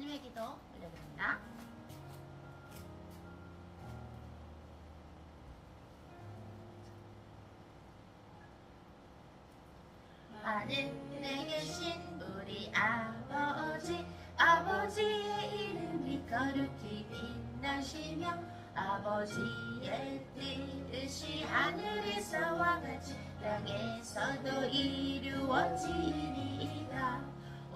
주님의 기도 올려드립니다. 하늘에 계신 우리 아버지, 아버지의 이름이 거룩히 빛나시며 아버지의 뜻이 하늘에서와 같이 땅에서도 이루어지리이다.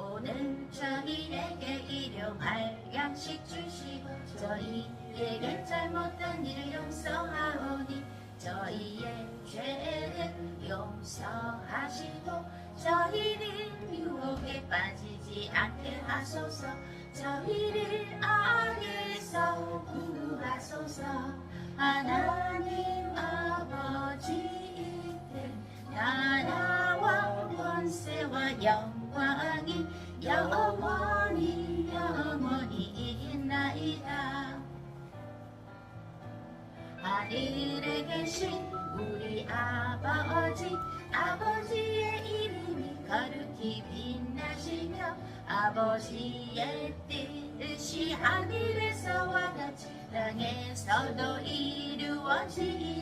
오늘 저희에게 일용할 양식 주시고 저희에게 잘못한 일을 용서하오니 저희의 죄는 용서하시고 저희를 유혹에 빠지지 않게 하소서. 저희를 악에서 구하소서. 하나님 아버지께 나라와 권세와 영광이 영원히 영원히 있나이다. 하늘에 계신 우리 아버지, 아버지의 이름이 거룩히 빛나시며 아버지의 뜻이 하늘에서와 같이 땅에서도 이루어지리이다.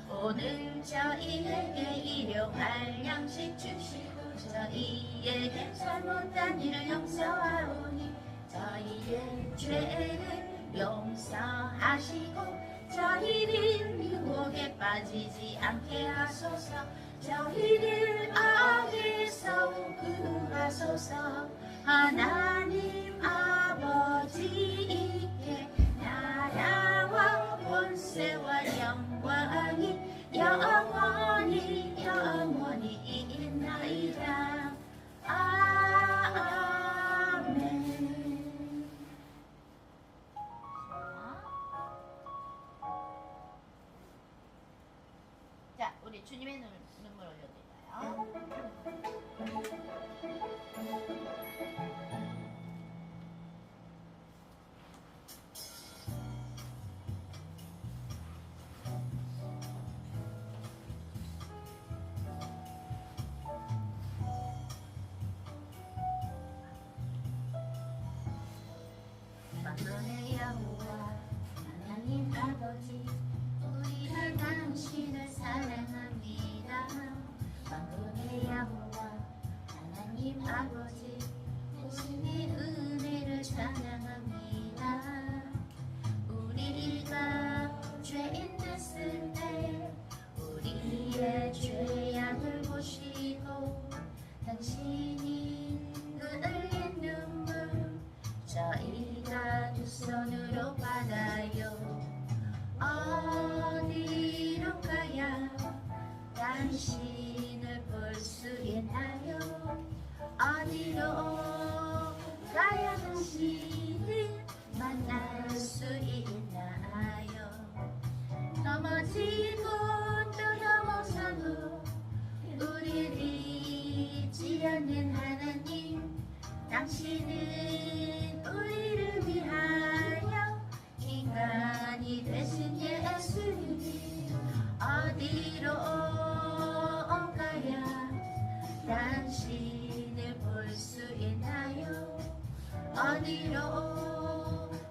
오늘 저희에게 일용할 양식 주시고 저희에게 잘못한 일을 용서하오니 저희의 죄를 용서하시고 저희를 유혹에 빠지지 않게 하소서. 저희를 악에서 구하소서. 하나님 아버지께 나라와 권세와 영광이 영원히 영원히 있나이다. 아멘. 자, 우리 주님의 눈물 올려드릴까요? 만군의 여호와 하나님 아버지, 우리는 당신을 사랑합니다. 만군의 여호와 하나님 아버지, 당신의 은혜를 찬양합니다. 우리가 죄인 됐을 때 우리의 죄악을 보시고 당신이 그 흘린 눈물 저희가 두 손으로 받아요. 어디로 가야 당신을 볼 수 있나요? 어디로 가야 당신을 만날 수 있나요? 넘어지고 또 넘어서도 우리를 잊지 않는 하나님, 당신은 우리를 위하여 인간이 되신 예수님. 어디로 가야 당신을 볼 수 있나요? 어디로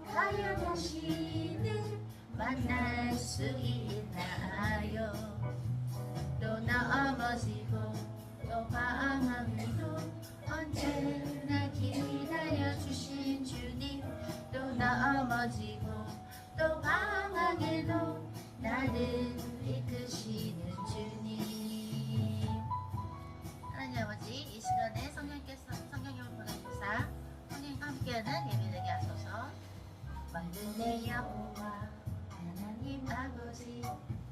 가야 당신을 만날 수 있나요? 또 넘어지고 또 방황해도 언제나 기다려주신 주님. 또 넘어지고 또 방황해도 나를 이끄시는 주님. 하나님 아버지, 이 시간에 성령님을 보내주사 성령님과 함께하는 예배되게 하소서. 만군의 여호와 하나님 아버지,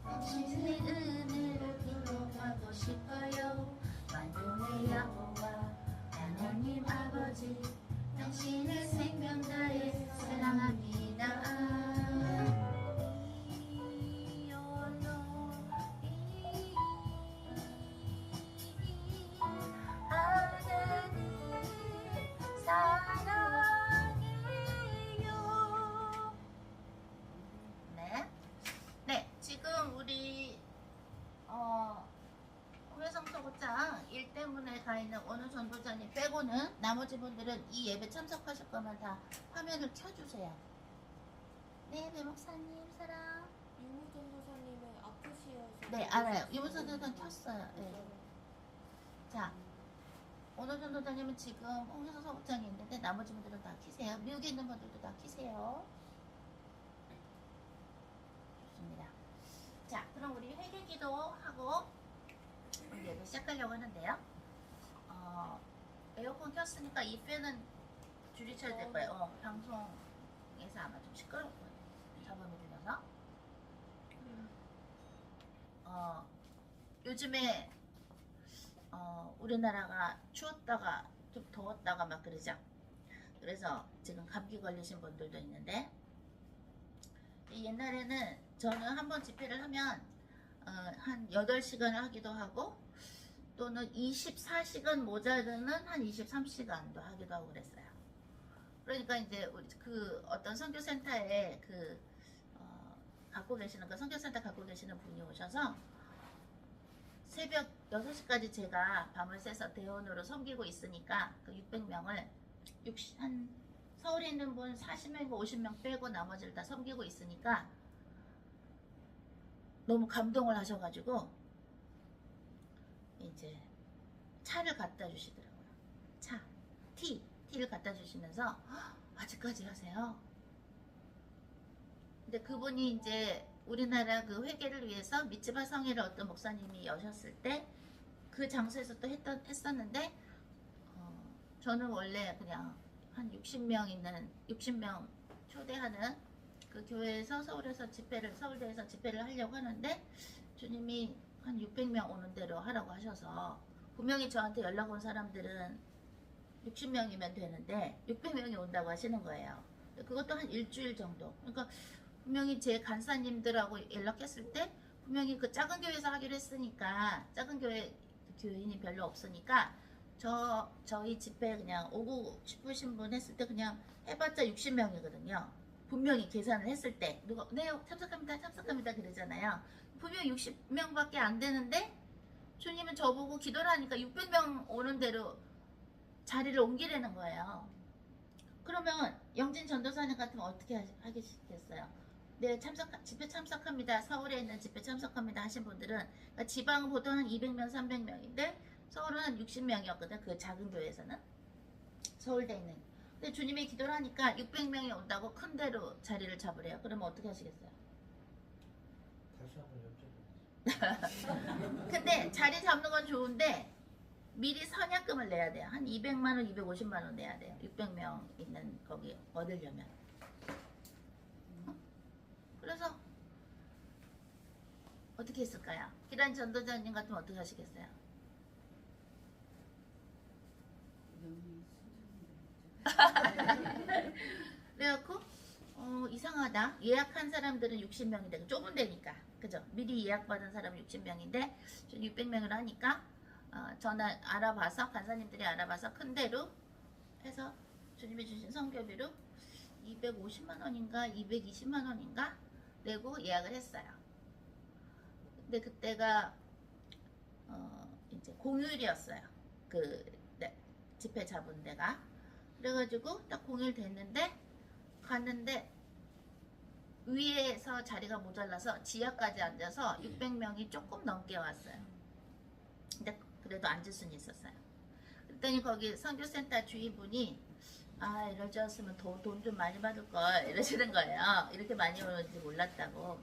당신의 은혜를 기록하고 싶어요. 만군의 여호와 하나님 아버지, 당신의 생명 다해 사랑합니다. 사랑해요. 네, 지금 우리 회성소구장 일 때문에 가 있는 어느 전도자님 빼고는 나머지 나머지 분들은 이 예배 참석하실 거면 다 화면을 켜주세요. 네, 배 목사님 사랑. 유무 전도사님은 아프시어서. 네, 알아요. 유무선 전도사님 켰어요. 네. 자, 오늘 전도사님은 지금 홍해서 서북장에 있는데 나머지 분들은 다 키세요. 미국에 있는 분들도 다 키세요. 좋습니다. 자, 그럼 우리 회개기도 하고 예배 시작하려고 하는데요. 에어컨 켰으니까 이 팬은 줄이셔야 될 거예요. 방송에서 아마 좀 시끄러울 거예요. 잡음이 들려서. 요즘에 우리나라가 추웠다가 좀 더웠다가 막 그러죠. 그래서 지금 감기 걸리신 분들도 있는데, 옛날에는 저는 한번 집회를 하면 한 8시간을 하기도 하고, 또는 24시간 모자르는 한 23시간도 하기도 하고 그랬어요. 그러니까 이제 우리 그 어떤 선교센터에 갖고 계시는, 그 선교센터 갖고 계시는 분이 오셔서 새벽 6시까지 제가 밤을 새서 대원으로 섬기고 있으니까 그 600명을 한 서울에 있는 분 40명이고 50명 빼고 나머지를 다 섬기고 있으니까 너무 감동을 하셔가지고 이제 차를 갖다 주시더라고요. 티를 갖다 주시면서 아직까지 하세요. 근데 그분이 이제 우리나라 그 회개를 위해서 미츠바 성회를 어떤 목사님이 여셨을 때 그 장소에서 또 했었는데, 저는 원래 그냥 한 60명 초대하는 그 교회에서 서울대에서 집회를 하려고 하는데, 주님이 한 600명 오는 대로 하라고 하셔서, 분명히 저한테 연락 온 사람들은 60명이면 되는데 600명이 온다고 하시는 거예요. 그것도 한 일주일 정도. 그러니까 분명히 제 간사님들하고 연락했을 때 분명히 그 작은 교회에서 하기로 했으니까, 작은 교인이 별로 없으니까 저희 집회 그냥 오고 싶으신 분 했을 때 그냥 해봤자 60명이거든요. 분명히 계산을 했을 때 누가 네 참석합니다 그러잖아요. 분명히 60명밖에 안 되는데 주님은 저보고 기도를 하니까 600명 오는 대로 자리를 옮기려는 거예요. 그러면 영진 전도사님 같으면 어떻게 하겠어요? 네, 집회 참석합니다. 서울에 있는 집회 참석합니다 하신 분들은, 그러니까 지방은 보통 한 200명, 300명인데 서울은 한 60명이었거든. 그 작은 교회에서는. 서울대에 있는. 근데 주님이 기도를 하니까 600명이 온다고 큰 데로 자리를 잡으래요. 그러면 어떻게 하시겠어요? 다시 한번 여쭤보겠습니다. 근데 자리 잡는 건 좋은데 미리 선약금을 내야 돼요. 한 200만원, 250만원 내야 돼요. 600명 있는 거기 얻으려면. 그래서 어떻게 했을까요? 기란 전도자님 같으면 어떻게 하시겠어요? 그래갖고 이상하다. 예약한 사람들은 60명인데 좁은 데니까, 그죠? 미리 예약받은 사람은 60명인데 600명을 하니까 전화 알아봐서, 간사님들이 알아봐서 큰 데로 해서 주님이 주신 성교비로 250만원인가 220만원인가 내고 예약을 했어요. 근데 그때가 이제 공휴일이었어요. 집회 잡은 데가. 그래가지고 딱 공휴일 됐는데 갔는데 위에서 자리가 모자라서 지하까지 앉아서 600명이 조금 넘게 왔어요. 근데 그래도 앉을 수는 있었어요. 그랬더니 거기 선교센터 주인분이 이럴 줄 알았으면 돈 좀 많이 받을 걸 이러시는 거예요. 이렇게 많이 오는지 몰랐다고.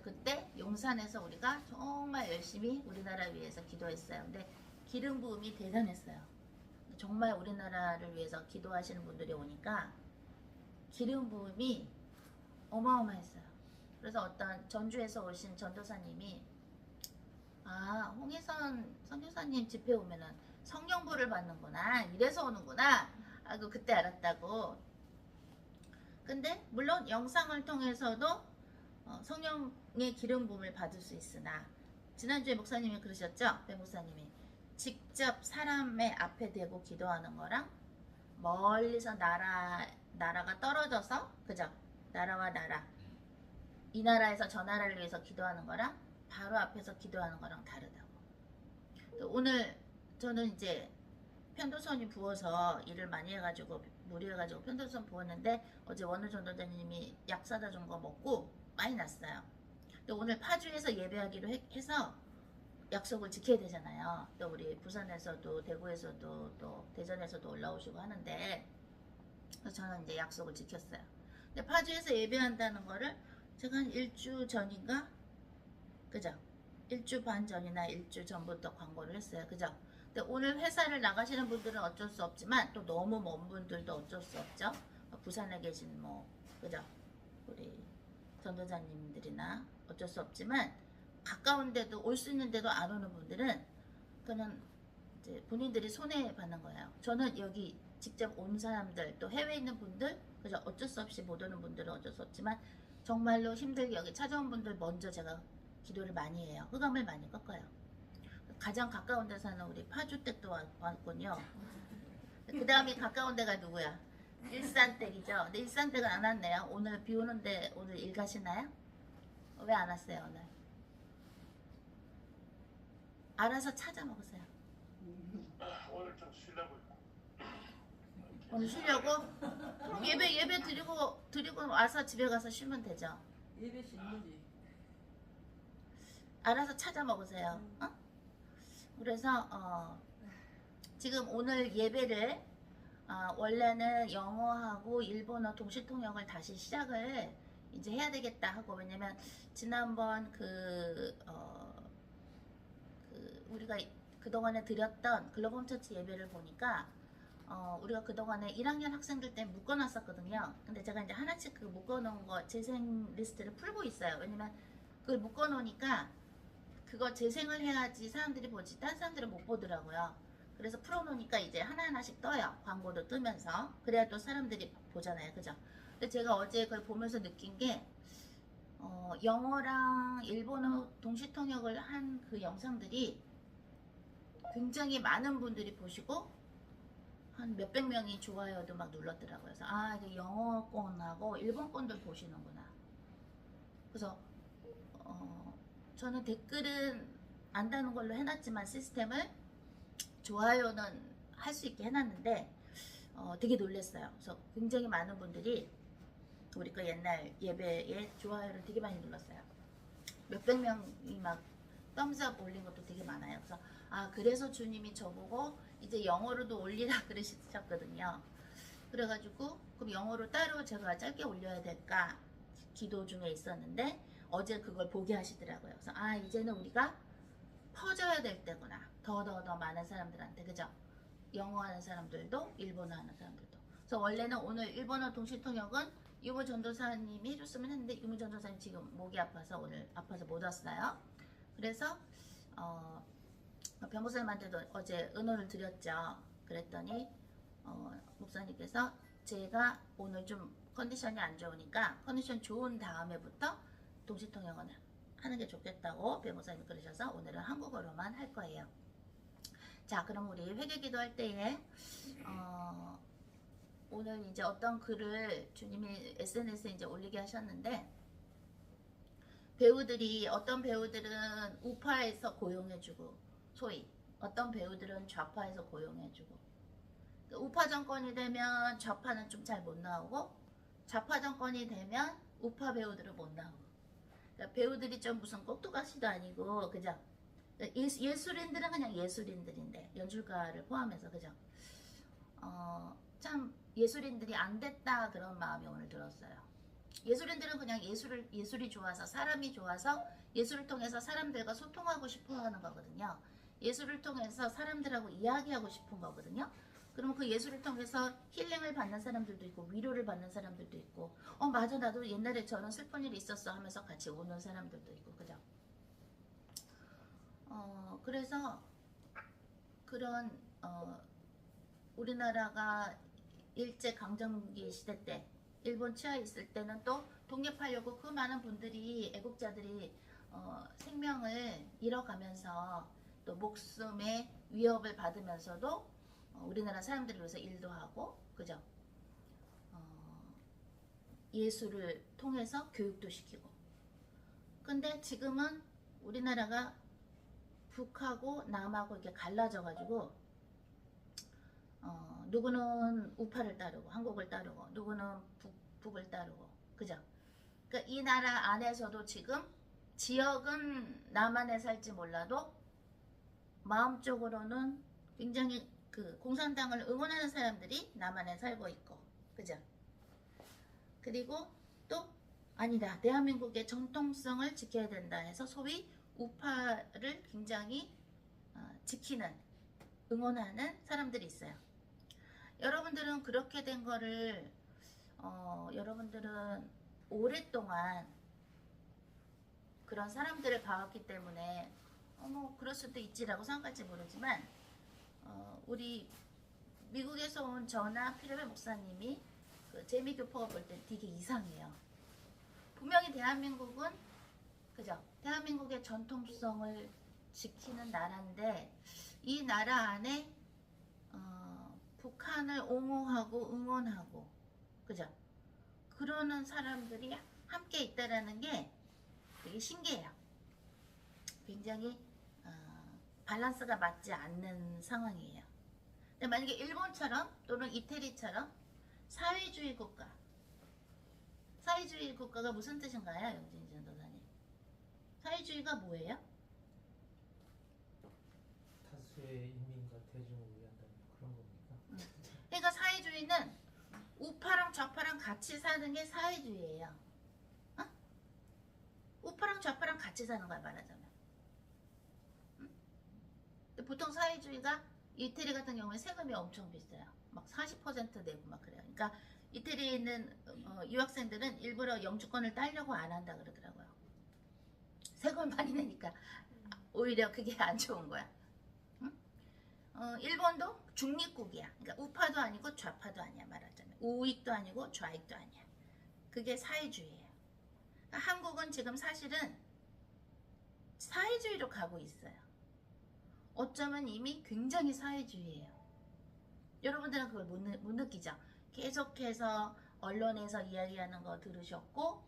그때 용산에서 우리가 정말 열심히 우리나라 위해서 기도했어요. 근데 기름 부음이 대단했어요. 정말 우리나라를 위해서 기도하시는 분들이 오니까 기름 부음이 어마어마했어요. 그래서 어떤 전주에서 오신 전도사님이 홍혜선 선교사님 집회 오면은 성령불을 받는구나, 이래서 오는구나 하고 그때 알았다고. 근데 물론 영상을 통해서도 성령의 기름 부음을 받을 수 있으나, 지난주에 목사님이 그러셨죠? 배 목사님이 직접 사람의 앞에 대고 기도하는 거랑 멀리서 나라가 떨어져서, 그죠? 나라와 나라, 이 나라에서 저 나라를 위해서 기도하는 거랑 바로 앞에서 기도하는 거랑 다르다고. 오늘 저는 이제 편도선이 부어서 일을 많이 해가지고 무리해가지고 편도선 부었는데 어제 원우 전도사님이 약 사다 준 거 먹고 많이 났어요. 근데 오늘 파주에서 예배하기로 해서 약속을 지켜야 되잖아요. 또 우리 부산에서도 대구에서도 또 대전에서도 올라오시고 하는데 그래서 저는 이제 약속을 지켰어요. 근데 파주에서 예배한다는 거를 제가 한 일주 전인가? 그죠? 일주 반 전이나 일주 전부터 광고를 했어요. 그죠? 근데 오늘 회사를 나가시는 분들은 어쩔 수 없지만 또 너무 먼 분들도 어쩔 수 없죠. 부산에 계신 뭐 그죠? 우리 전도사님들이나 어쩔 수 없지만 가까운데도 올 수 있는데도 안 오는 분들은 그는 이제 본인들이 손해 받는 거예요. 저는 여기 직접 온 사람들 또 해외에 있는 분들 그죠? 어쩔 수 없이 못 오는 분들은 어쩔 수 없지만 정말로 힘들게 여기 찾아온 분들 먼저 제가 기도를 많이 해요. 흑암을 많이 꺾어요. 가장 가까운 데 사는 우리 파주댁도 왔군요. 그 다음에 가까운 데가 누구야? 일산댁이죠. 근데 일산댁은 안 왔네요. 오늘 비 오는데 오늘 일 가시나요? 왜 안 왔어요 오늘? 알아서 찾아 먹으세요. 오늘 좀 쉬려고. 오늘 쉬려고? 그럼 예배 드리고 와서 집에 가서 쉬면 되죠. 예배 신문지. 알아서 찾아 먹으세요. 어? 그래서 지금 오늘 예배를 원래는 영어하고 일본어 동시통역을 다시 시작을 이제 해야 되겠다 하고 왜냐면 지난번 우리가 그동안에 드렸던 글로벌 처치 예배를 보니까 우리가 그동안에 1학년 학생들 때문에 묶어놨었거든요. 근데 제가 이제 하나씩 그 묶어놓은 거 재생 리스트를 풀고 있어요. 왜냐면 그걸 묶어놓으니까 그거 재생을 해야지 사람들이 보지 딴 사람들은 못 보더라고요. 그래서 풀어놓으니까 이제 하나하나씩 떠요. 광고도 뜨면서. 그래야 또 사람들이 보잖아요. 그죠? 근데 제가 어제 그걸 보면서 느낀 게 영어랑 일본어 동시통역을 한 그 영상들이 굉장히 많은 분들이 보시고 한 몇백 명이 좋아요도 막 눌렀더라고요. 그래서 이게 영어권하고 일본권도 보시는구나. 그래서 저는 댓글은 안 다는 걸로 해놨지만 시스템을 좋아요는 할 수 있게 해놨는데 되게 놀랐어요. 그래서 굉장히 많은 분들이 우리 그 옛날 예배에 좋아요를 되게 많이 눌렀어요. 몇백 명이 막 덤스업 올린 것도 되게 많아요. 그래서 그래서 주님이 저보고 이제 영어로도 올리라 그러셨거든요. 그래가지고 그럼 영어로 따로 제가 짧게 올려야 될까 기도 중에 있었는데 어제 그걸 보게 하시더라고요. 그래서 이제는 우리가 퍼져야 될 때구나. 더 많은 사람들한테 그죠? 영어 하는 사람들도 일본어 하는 사람들도. 그래서 원래는 오늘 일본어 동시통역은 유무 전도사님이 해줬으면 했는데 유무 전도사님 지금 목이 아파서 오늘 아파서 못 왔어요. 그래서 변호사님한테도 어제 의논을 드렸죠. 그랬더니 목사님께서 제가 오늘 좀 컨디션이 안 좋으니까 컨디션 좋은 다음에부터 동시통역은 하는 게 좋겠다고 변호사님이 그러셔서 오늘은 한국어로만 할 거예요. 자, 그럼 우리 회개기도 할 때에 오늘 이제 어떤 글을 주님이 SNS에 이제 올리게 하셨는데 어떤 배우들은 우파에서 고용해주고 소위 어떤 배우들은 좌파에서 고용해주고 우파 정권이 되면 좌파는 좀 잘 못 나오고 좌파 정권이 되면 우파 배우들은 못 나오고 그러니까 배우들이 좀 무슨 꼭두각시도 아니고 그죠? 예술인들은 그냥 예술인들인데 연출가를 포함해서 그죠? 참 예술인들이 안 됐다 그런 마음이 오늘 들었어요. 예술인들은 그냥 예술이 좋아서 사람이 좋아서 예술을 통해서 사람들과 소통하고 싶어 하는 거거든요. 예술을 통해서 사람들하고 이야기하고 싶은 거거든요. 그러면 그 예술을 통해서 힐링을 받는 사람들도 있고 위로를 받는 사람들도 있고 맞아 나도 옛날에 저런 슬픈 일이 있었어 하면서 같이 우는 사람들도 있고 그죠? 그래서 그런 우리나라가 일제강점기 시대 때 일본 치하에 있을 때는 또 독립하려고 그 많은 분들이 애국자들이 생명을 잃어가면서 또 목숨의 위협을 받으면서도 우리나라 사람들을 위해서 일도 하고 그죠? 예술을 통해서 교육도 시키고 근데 지금은 우리나라가 북하고 남하고 이렇게 갈라져 가지고 누구는 우파를 따르고 한국을 따르고 누구는 북을 따르고 그죠? 그러니까 이 나라 안에서도 지금 지역은 남한에 살지 몰라도 마음적으로는 굉장히 그 공산당을 응원하는 사람들이 남한에 살고 있고 그죠? 그리고 또 아니다 대한민국의 전통성을 지켜야 된다 해서 소위 우파를 굉장히 지키는 응원하는 사람들이 있어요. 여러분들은 그렇게 된 거를 여러분들은 오랫동안 그런 사람들을 봐왔기 때문에 뭐 그럴 수도 있지라고 생각할지 모르지만 우리 미국에서 온 저나 필요의 목사님이 그 제미 교포가 볼 때 되게 이상해요. 분명히 대한민국은 그죠? 대한민국의 전통성을 지키는 나라인데 이 나라 안에 북한을 옹호하고 응원하고 그죠? 그러는 사람들이 함께 있다라는 게 되게 신기해요. 굉장히 밸런스가 맞지 않는 상황이에요. 근데 만약에 일본처럼 또는 이태리처럼 사회주의 국가가 무슨 뜻인가요? 영진 전도사님. 사회주의가 뭐예요? 다수의 인민과 대중을 위한다는 그런 겁니까? 그러니까 사회주의는 우파랑 좌파랑 같이 사는 게 사회주의예요. 어? 우파랑 좌파랑 같이 사는 거야 말하자면. 근데 보통 사회주의가 이태리 같은 경우에 세금이 엄청 비싸요. 막 40% 내고 막 그래요. 그러니까 이태리에 있는 유학생들은 일부러 영주권을 따려고 안 한다 그러더라고요. 세금을 많이 내니까 오히려 그게 안 좋은 거야. 일본도 중립국이야. 그러니까 우파도 아니고 좌파도 아니야 말하자면. 우익도 아니고 좌익도 아니야. 그게 사회주의예요. 그러니까 한국은 지금 사실은 사회주의로 가고 있어요. 어쩌면 이미 굉장히 사회주의예요. 여러분들은 그걸 못 느끼죠? 계속해서 언론에서 이야기하는 거 들으셨고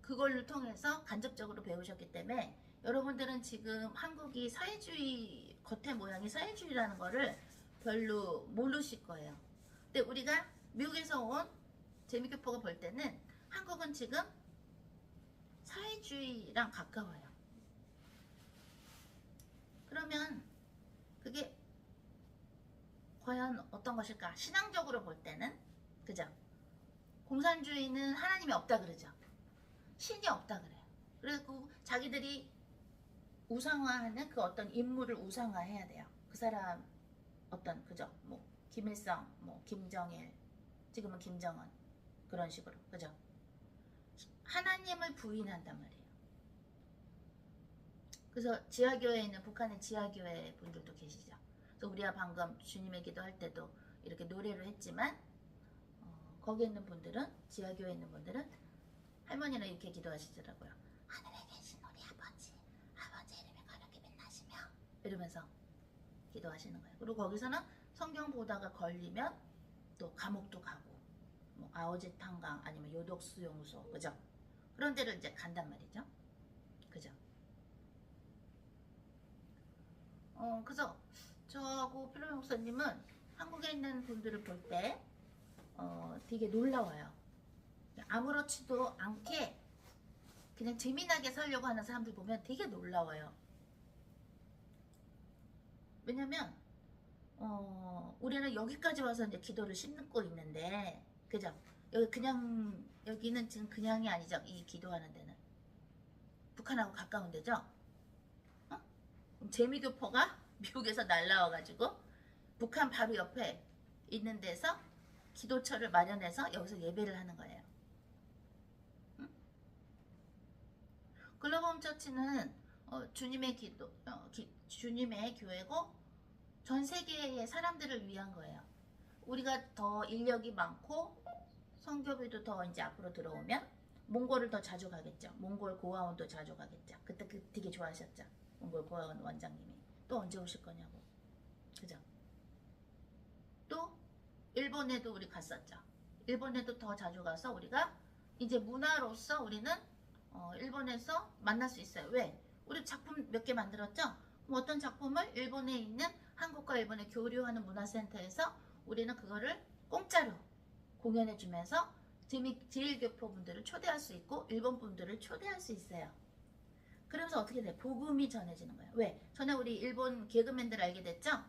그걸로 통해서 간접적으로 배우셨기 때문에 여러분들은 지금 한국이 사회주의 겉의 모양이 사회주의라는 거를 별로 모르실 거예요. 근데 우리가 미국에서 온 재미교포가 볼 때는 한국은 지금 사회주의랑 가까워요. 그러면 그게 과연 어떤 것일까? 신앙적으로 볼 때는 그죠? 공산주의는 하나님이 없다 그러죠. 신이 없다 그래요. 그리고 자기들이 우상화하는 그 어떤 인물을 우상화해야 돼요. 그 사람 어떤 그죠? 뭐 김일성, 뭐 김정일, 지금은 김정은 그런 식으로 그죠? 하나님을 부인한단 말이에요. 그래서 지하교회에 있는 북한의 지하교회 분들도 계시죠. 그래서 우리가 방금 주님의 기도할 때도 이렇게 노래를 했지만 거기에 있는 분들은 지하교회에 있는 분들은 할머니는 이렇게 기도하시더라고요. 하늘에 계신 우리 아버지 이름이 거룩히 빛나시며 이러면서 기도하시는 거예요. 그리고 거기서는 성경 보다가 걸리면 또 감옥도 가고 뭐 아오지 탄강 아니면 요독 수용소 그죠? 그런 데를 이제 간단 말이죠. 그죠? 그래서 저하고 필로 목사님은 한국에 있는 분들을 볼 때 되게 놀라워요. 아무렇지도 않게 그냥 재미나게 살려고 하는 사람들 보면 되게 놀라워요. 왜냐면 우리는 여기까지 와서 이제 기도를 심고 있는데 그죠? 여기는 지금 그냥이 아니죠. 이 기도하는 데는 북한하고 가까운 데죠. 재미교포가 미국에서 날라와가지고 북한 바로 옆에 있는 데서 기도처를 마련해서 여기서 예배를 하는 거예요. 글로벌 처치는 주님의 주님의 교회고 전 세계의 사람들을 위한 거예요. 우리가 더 인력이 많고 선교비도 더 이제 앞으로 들어오면 몽골을 더 자주 가겠죠. 몽골 고아원도 자주 가겠죠. 그때 되게 좋아하셨죠. 몽골 고아원 원장님이 또 언제 오실 거냐고. 그죠? 또 일본에도 우리 갔었죠. 일본에도 더 자주 가서 우리가 이제 문화로서 우리는 일본에서 만날 수 있어요. 왜? 우리 작품 몇 개 만들었죠? 어떤 작품을 일본에 있는 한국과 일본의 교류하는 문화센터에서 우리는 그거를 공짜로 공연해주면서 제일교포 분들을 초대할 수 있고 일본 분들을 초대할 수 있어요. 그러면서 어떻게 돼? 복음이 전해지는 거예요. 왜? 전에 우리 일본 개그맨들 알게 됐죠?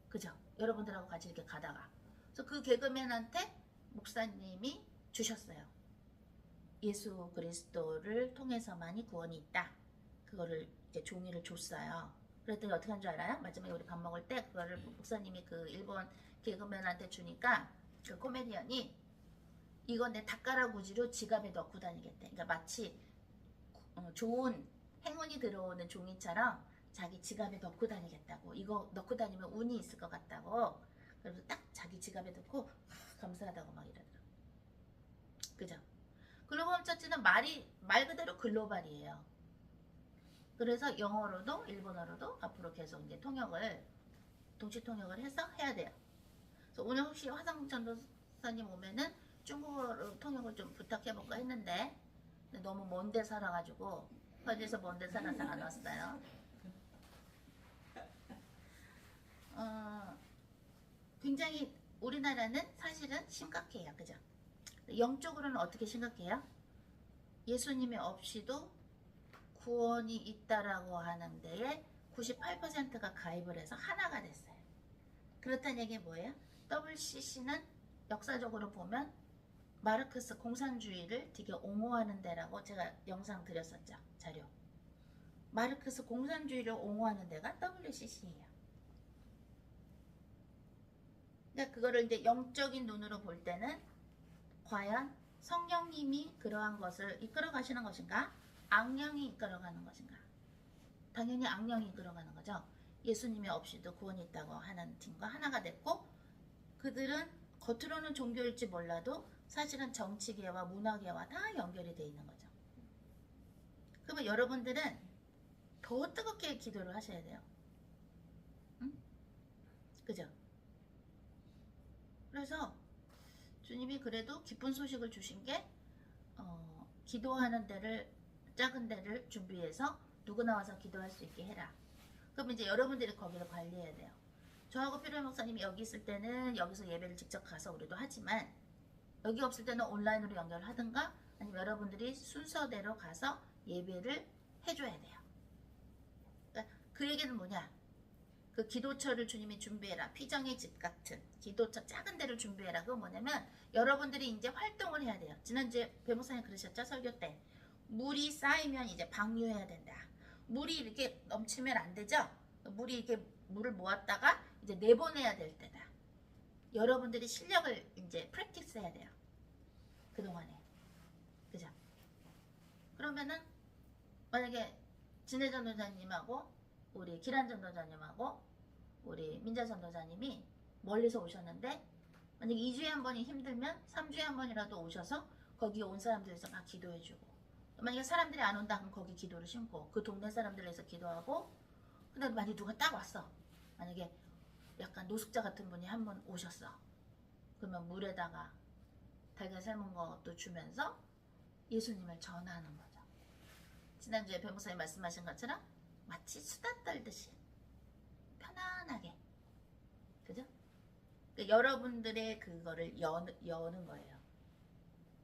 그죠? 여러분들하고 같이 이렇게 가다가 그래서 그 개그맨한테 목사님이 주셨어요. 예수 그리스도를 통해서만이 구원이 있다. 그거를 이제 종이를 줬어요. 그랬더니 어떻게 한 줄 알아요? 마지막에 우리 밥 먹을 때 그거를 목사님이 그 일본 개그맨한테 주니까 그 코미디언이 이건 내 닭가라구지로 지갑에 넣고 다니겠대. 그러니까 마치 좋은 행운이 들어오는 종이처럼 자기 지갑에 넣고 다니겠다고. 이거 넣고 다니면 운이 있을 것 같다고. 그래서 딱 자기 지갑에 넣고 감사하다고 막 이러더라고. 그죠? 글로벌 처치는 말 그대로 글로벌이에요. 그래서 영어로도 일본어로도 앞으로 계속 이제 동시 통역을 해서 해야 돼요. 그래서 오늘 혹시 화상 전도사님 오면은 중국어로 통역을 좀 부탁해볼까 했는데 너무 먼데 살아가지고 어디서 먼데 살아서 안 왔어요. 굉장히 우리나라는 사실은 심각해요. 그죠? 영적으로는 어떻게 심각해요? 예수님이 없이도 구원이 있다라고 하는 데에 98%가 가입을 해서 하나가 됐어요. 그렇다는 얘기 뭐예요? WCC는 역사적으로 보면 마르크스 공산주의를 되게 옹호하는 데라고 제가 영상 드렸었죠. 자료. 마르크스 공산주의를 옹호하는 데가 WCC예요. 그러니까 그거를 이제 영적인 눈으로 볼 때는 과연 성령님이 그러한 것을 이끌어 가시는 것인가? 악령이 이끌어가는 것인가? 당연히 악령이 이끌어가는 거죠. 예수님이 없이도 구원이 있다고 하는 팀과 하나가 됐고 그들은 겉으로는 종교일지 몰라도 사실은 정치계와 문화계와 다 연결이 돼 있는 거죠. 그러면 여러분들은 더 뜨겁게 기도를 하셔야 돼요. 응? 그죠? 그래서 주님이 그래도 기쁜 소식을 주신 게 기도하는 데를 작은 데를 준비해서 누구나 와서 기도할 수 있게 해라. 그럼 이제 여러분들이 거기를 관리해야 돼요. 저하고 필요해 목사님이 여기 있을 때는 여기서 예배를 직접 가서 우리도 하지만 여기 없을 때는 온라인으로 연결하든가 아니면 여러분들이 순서대로 가서 예배를 해줘야 돼요. 그러니까 그 얘기는 뭐냐? 그 기도처를 주님이 준비해라. 피정의 집 같은 기도처 작은 데를 준비해라. 그건 뭐냐면 여러분들이 이제 활동을 해야 돼요. 지난주에 배목사님 그러셨죠? 설교 때. 물이 쌓이면 이제 방류해야 된다. 물이 이렇게 넘치면 안 되죠? 물이 이렇게 물을 모았다가 이제 내보내야 될 때다. 여러분들이 실력을 이제 프랙티스 해야 돼요. 그동안에. 그죠? 그러면은 만약에 진해 전도자님하고 우리 기란 전도자님하고 우리 민자 전도자님이 멀리서 오셨는데 만약에 2주에 한 번이 힘들면 3주에 한 번이라도 오셔서 거기에 온 사람들에서 막 기도해주고 만약에 사람들이 안 온다 그럼 거기 기도를 심고 그 동네 사람들에서 기도하고 근데 만약에 누가 딱 왔어 만약에 약간 노숙자 같은 분이 한 번 오셨어 그러면 물에다가 달걀 삶은 것도 주면서 예수님을 전하는 거죠. 지난주에 변호사님 말씀하신 것처럼 마치 수다 떨듯이 편안하게 그죠? 그러니까 여러분들의 그거를 여는 거예요.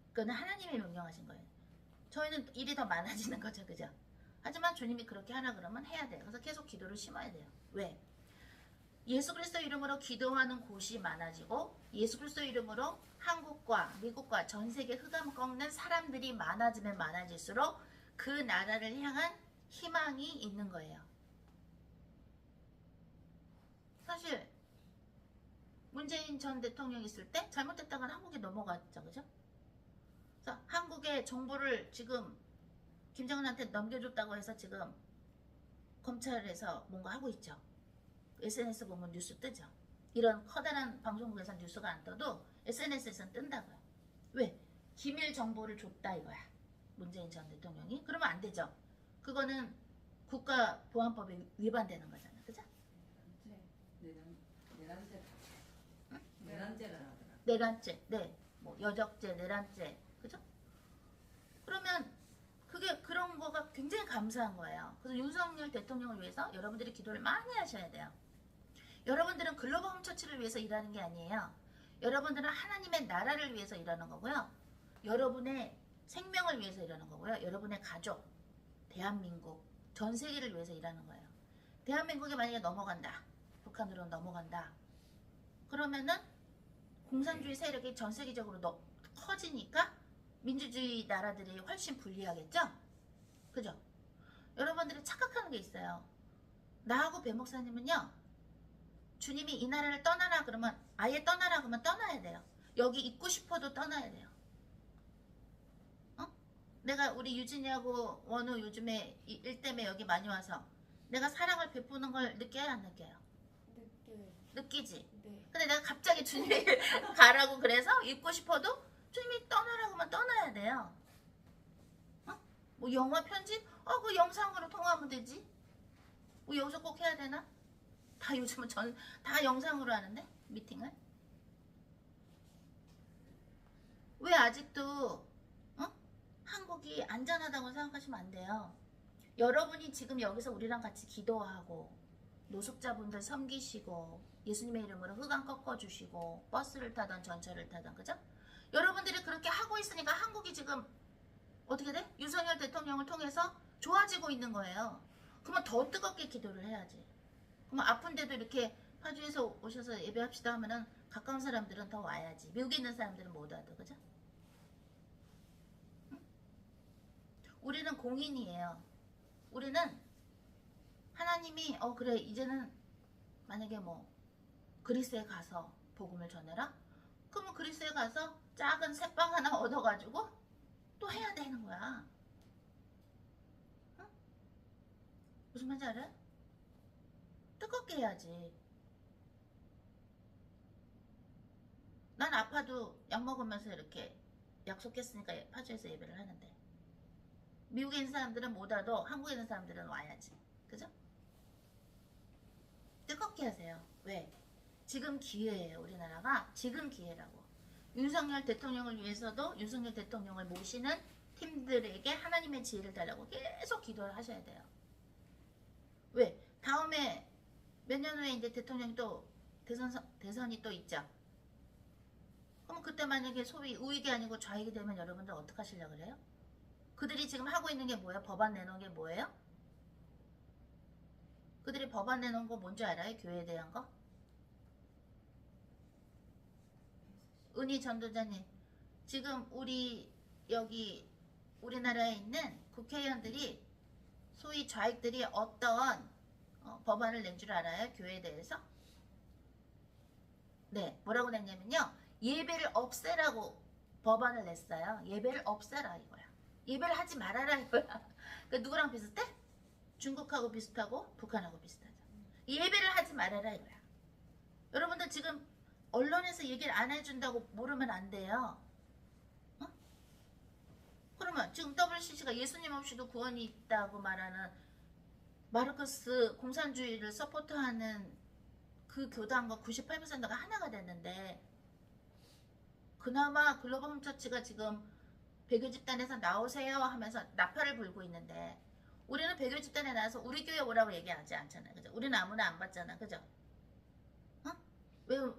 그거는 하나님이 명령하신 거예요. 저희는 일이 더 많아지는 거죠. 그죠? 하지만 주님이 그렇게 하라 그러면 해야 돼요. 그래서 계속 기도를 심어야 돼요. 왜? 예수 그리스도 이름으로 기도하는 곳이 많아지고 예수 그리스도 이름으로 한국과 미국과 전 세계 흑암 꺾는 사람들이 많아지면 많아질수록 그 나라를 향한 희망이 있는 거예요. 사실 문재인 전 대통령 있을 때 잘못됐다가 한국에 넘어갔죠. 그죠? 그래서 한국의 정보를 지금 김정은한테 넘겨줬다고 해서 지금 검찰에서 뭔가 하고 있죠. SNS 보면 뉴스 뜨죠. 이런 커다란 방송국에서 뉴스가 안 떠도 SNS에서는 뜬다고요. 왜? 기밀 정보를 줬다 이거야. 문재인 전 대통령이. 그러면 안 되죠. 그거는 국가보안법에 위반되는 거잖아요. 그죠? 내란죄를 하더라. 내란죄, 네. 뭐 여적죄, 내란죄. 그죠? 그러면 그게 그런 거가 굉장히 감사한 거예요. 그래서 윤석열 대통령을 위해서 여러분들이 기도를 많이 하셔야 돼요. 여러분들은 글로벌 홈처치를 위해서 일하는 게 아니에요. 여러분들은 하나님의 나라를 위해서 일하는 거고요. 여러분의 생명을 위해서 일하는 거고요. 여러분의 가족, 대한민국, 전 세계를 위해서 일하는 거예요. 대한민국이 만약에 넘어간다. 북한으로 넘어간다. 그러면은 공산주의 세력이 전 세계적으로 커지니까 민주주의 나라들이 훨씬 불리하겠죠? 그죠? 여러분들이 착각하는 게 있어요. 나하고 배 목사님은요. 주님이 이 나라를 떠나라 그러면 아예 떠나라 그러면 떠나야 돼요. 여기 있고 싶어도 떠나야 돼요. 내가 우리 유진이하고 원우 요즘에 일 때문에 여기 많이 와서 내가 사랑을 베푸는 걸 느껴요 안 느껴요? 느껴요. 느끼지? 네. 근데 내가 갑자기 주님이 가라고 그래서 있고 싶어도 주님이 떠나라고 하면 떠나야 돼요. 뭐 영화 편집? 그 영상으로 통화하면 되지. 뭐 여기서 꼭 해야 되나? 다 요즘은 다 영상으로 하는데 미팅을. 왜 아직도 한국이 안전하다고 생각하시면 안 돼요. 여러분이 지금 여기서 우리랑 같이 기도하고 노숙자분들 섬기시고 예수님의 이름으로 흑암 꺾어주시고 버스를 타던 전철을 타던 그죠? 여러분들이 그렇게 하고 있으니까 한국이 지금 어떻게 돼? 윤석열 대통령을 통해서 좋아지고 있는 거예요. 그러면 더 뜨겁게 기도를 해야지. 그러면 아픈데도 이렇게 파주에서 오셔서 예배합시다 하면은 가까운 사람들은 더 와야지. 미국에 있는 사람들은 못 와도 그죠? 우리는 공인이에요. 우리는 하나님이 그래 이제는 만약에 뭐 그리스에 가서 복음을 전해라? 그러면 그리스에 가서 작은 새빵 하나 얻어가지고 또 해야 되는 거야. 응? 무슨 말인지 알아요? 뜨겁게 해야지. 난 아파도 약 먹으면서 이렇게 약속했으니까 파주에서 예배를 하는데 미국에 있는 사람들은 못 와도 한국에 있는 사람들은 와야지. 그죠? 뜨겁게 하세요. 왜? 지금 기회예요. 우리나라가 지금 기회라고. 윤석열 대통령을 위해서도 윤석열 대통령을 모시는 팀들에게 하나님의 지혜를 달라고 계속 기도를 하셔야 돼요. 왜? 다음에 몇 년 후에 이제 대통령이 또 대선이 또 있죠. 그럼 그때 만약에 소위 우익이 아니고 좌익이 되면 여러분들 어떻게 하시려고 그래요? 그들이 지금 하고 있는 게 뭐예요? 법안 내놓은 게 뭐예요? 그들이 법안 내놓은 거 뭔지 알아요? 교회에 대한 거? 은희 전도자님, 지금 우리 여기 우리나라에 있는 국회의원들이 소위 좌익들이 어떤 법안을 낸 줄 알아요? 교회에 대해서? 네, 뭐라고 냈냐면요. 예배를 없애라고 법안을 냈어요. 예배를 없애라 이거야. 예배를 하지 말아라 이거야. 그러니까 누구랑 비슷해? 중국하고 비슷하고 북한하고 비슷하죠. 예배를 하지 말아라 이거야. 여러분들 지금 언론에서 얘기를 안 해준다고 모르면 안 돼요. 그러면 지금 WCC가 예수님 없이도 구원이 있다고 말하는 마르크스 공산주의를 서포트하는 그 교단과 98%가 하나가 됐는데 그나마 글로벌 홈처치가 지금 배교 집단에서 나오세요 하면서 나팔을 불고 있는데 우리는 배교 집단에 나와서 우리 교회 오라고 얘기하지 않잖아요. 그죠? 우리는 아무나 안 받잖아. 그죠?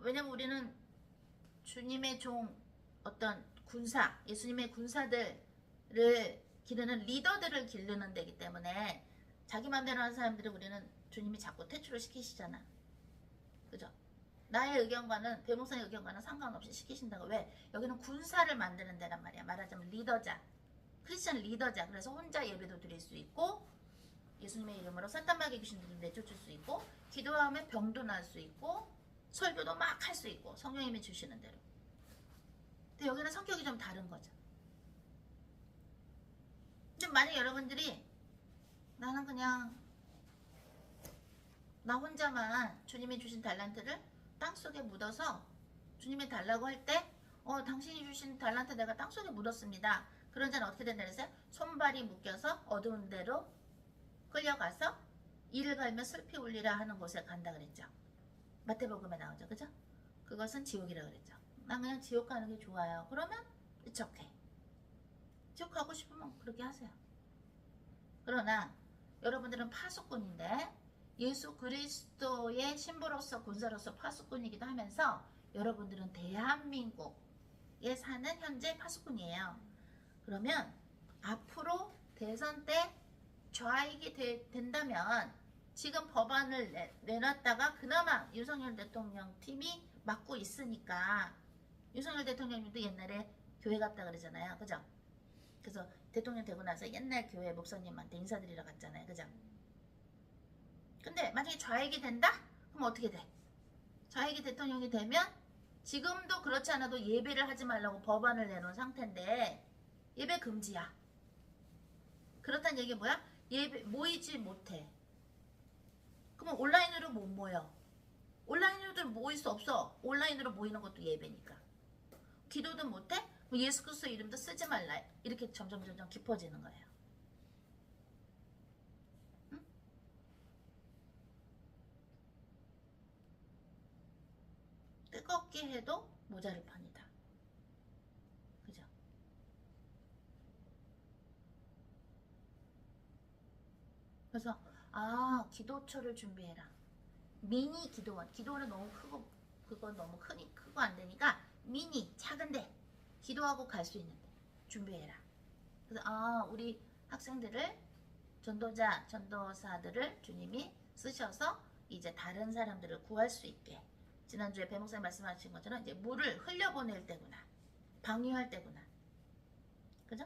왜냐면 우리는 주님의 종 어떤 군사, 예수님의 군사들을 기르는 리더들을 기르는 데기 때문에 자기 맘대로 하는 사람들을 우리는 주님이 자꾸 퇴출을 시키시잖아. 그죠? 나의 의견과는 배목사의 의견과는 상관없이 시키신다고. 왜? 여기는 군사를 만드는 데란 말이야. 말하자면 리더자, 크리스천 리더자. 그래서 혼자 예배도 드릴 수 있고 예수님의 이름으로 사탄마귀 귀신들도 내쫓을 수 있고 기도하면 병도 날 수 있고 설교도 막 할 수 있고 성령님이 주시는 대로. 근데 여기는 성격이 좀 다른 거죠. 근데 만약 여러분들이 나는 그냥 나 혼자만 주님이 주신 달란트를 땅속에 묻어서 주님이 달라고 할 때 당신이 주신 달란트 내가 땅속에 묻었습니다. 그런 자는 어떻게 된다 그랬어요? 손발이 묶여서 어두운 데로 끌려가서 이를 갈며 슬피 울리라 하는 곳에 간다 그랬죠. 마태복음에 나오죠. 그죠? 그것은 지옥이라 그랬죠. 난 그냥 지옥 가는 게 좋아요. 그러면 it's okay. 지옥 가고 싶으면 그렇게 하세요. 그러나 여러분들은 파수꾼인데 예수 그리스도의 신부로서 군사로서 파수꾼이기도 하면서 여러분들은 대한민국에 사는 현재 파수꾼이에요. 그러면 앞으로 대선 때 좌익이 된다면 지금 법안을 내놨다가 그나마 윤석열 대통령 팀이 맡고 있으니까 윤석열 대통령님도 옛날에 교회 갔다 그러잖아요. 그죠? 그래서 대통령 되고 나서 옛날 교회 목사님한테 인사드리러 갔잖아요. 그죠? 근데 만약에 좌익이 된다? 그럼 어떻게 돼? 좌익이 대통령이 되면 지금도 그렇지 않아도 예배를 하지 말라고 법안을 내놓은 상태인데 예배 금지야. 그렇다는 얘기 뭐야? 예배 모이지 못해. 그러면 온라인으로 못 모여. 온라인으로 모일 수 없어. 온라인으로 모이는 것도 예배니까. 기도도 못해? 예수 그리스도 이름도 쓰지 말라. 이렇게 점점 깊어지는 거예요. 응? 뜨겁게 해도 모자를 판이다. 그죠? 그래서 기도처를 준비해라. 미니 기도원. 기도원은 너무 크고 그건 너무 크고 안 되니까 미니 작은데 기도하고 갈 수 있는데 준비해라. 그래서 우리 학생들을 전도사들을 주님이 쓰셔서 이제 다른 사람들을 구할 수 있게 지난주에 배 목사님 말씀하신 것처럼 이제 물을 흘려보낼 때구나. 방류할 때구나. 그죠?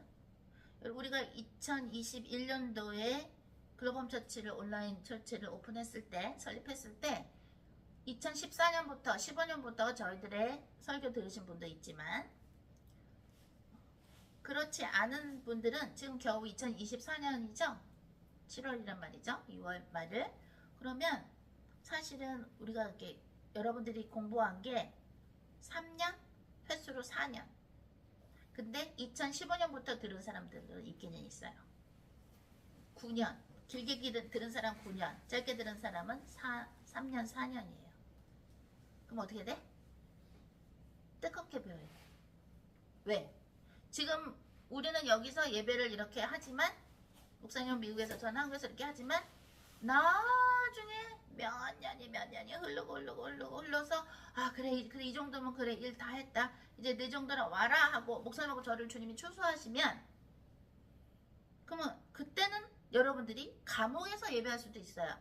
우리가 2021년도에 글로벌 처치를 온라인 처치를 오픈했을 때 설립했을 때 2014년부터 15년부터 저희들의 설교 들으신 분도 있지만 그렇지 않은 분들은 지금 겨우 2024년이죠. 7월이란 말이죠. 2월 말을. 그러면 사실은 우리가 이렇게 여러분들이 공부한 게 3년, 횟수로 4년. 근데 2015년부터 들은 사람들은 있기는 있어요. 9년. 길게 들은 사람 9년. 짧게 들은 사람은 3년, 4년이에요. 그럼 어떻게 돼? 뜨겁게 배워야 돼. 왜? 지금 우리는 여기서 예배를 이렇게 하지만 목사님은 미국에서 저는 한국에서 이렇게 하지만 나중에 몇 년이 흘러서 그래 이 정도면 그래 일 다 했다 이제 내 정도는 와라 하고 목사님하고 저를 주님이 추수하시면 그러면 그때는 여러분들이 감옥에서 예배할 수도 있어요.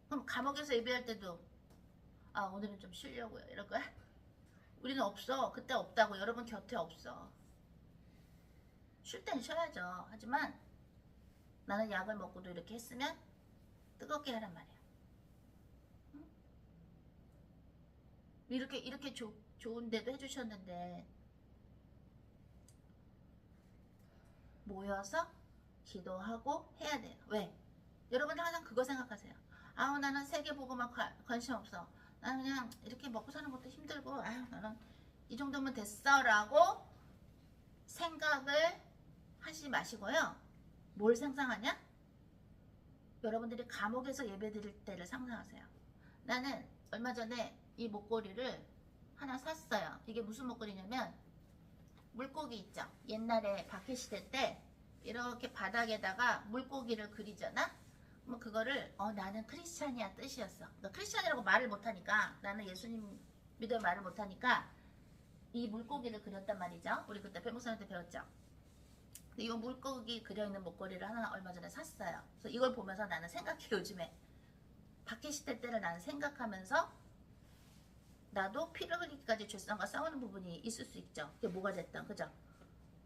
그럼 감옥에서 예배할 때도 오늘은 좀 쉬려고요 이럴 거야? 우리는 없어. 그때 없다고. 여러분 곁에 없어. 쉴 땐 쉬어야죠. 하지만 나는 약을 먹고도 이렇게 했으면 뜨겁게 하란 말이야. 응? 이렇게 좋은데도 해주셨는데 모여서 기도하고 해야 돼요. 왜? 여러분들 항상 그거 생각하세요. 나는 세계보고만 관심 없어. 나는 그냥 이렇게 먹고 사는 것도 힘들고 나는 이 정도면 됐어 라고 생각을 하지 마시고요. 뭘 상상하냐? 여러분들이 감옥에서 예배 드릴 때를 상상하세요. 나는 얼마 전에 이 목걸이를 하나 샀어요. 이게 무슨 목걸이냐면 물고기 있죠. 옛날에 박해시대 때 이렇게 바닥에다가 물고기를 그리잖아. 뭐 그거를 나는 크리스찬이야 뜻이었어. 그러니까 크리스찬이라고 말을 못하니까 나는 예수님 믿어 말을 못하니까 이 물고기를 그렸단 말이죠. 우리 그때 배목사님한테 배웠죠. 근데 이 물고기 그려있는 목걸이를 하나 얼마 전에 샀어요. 그래서 이걸 보면서 나는 생각해. 요즘에 박해시대 때를 나는 생각하면서 나도 피를 흘리기까지 죄성과 싸우는 부분이 있을 수 있죠. 그게 뭐가 됐든 그죠?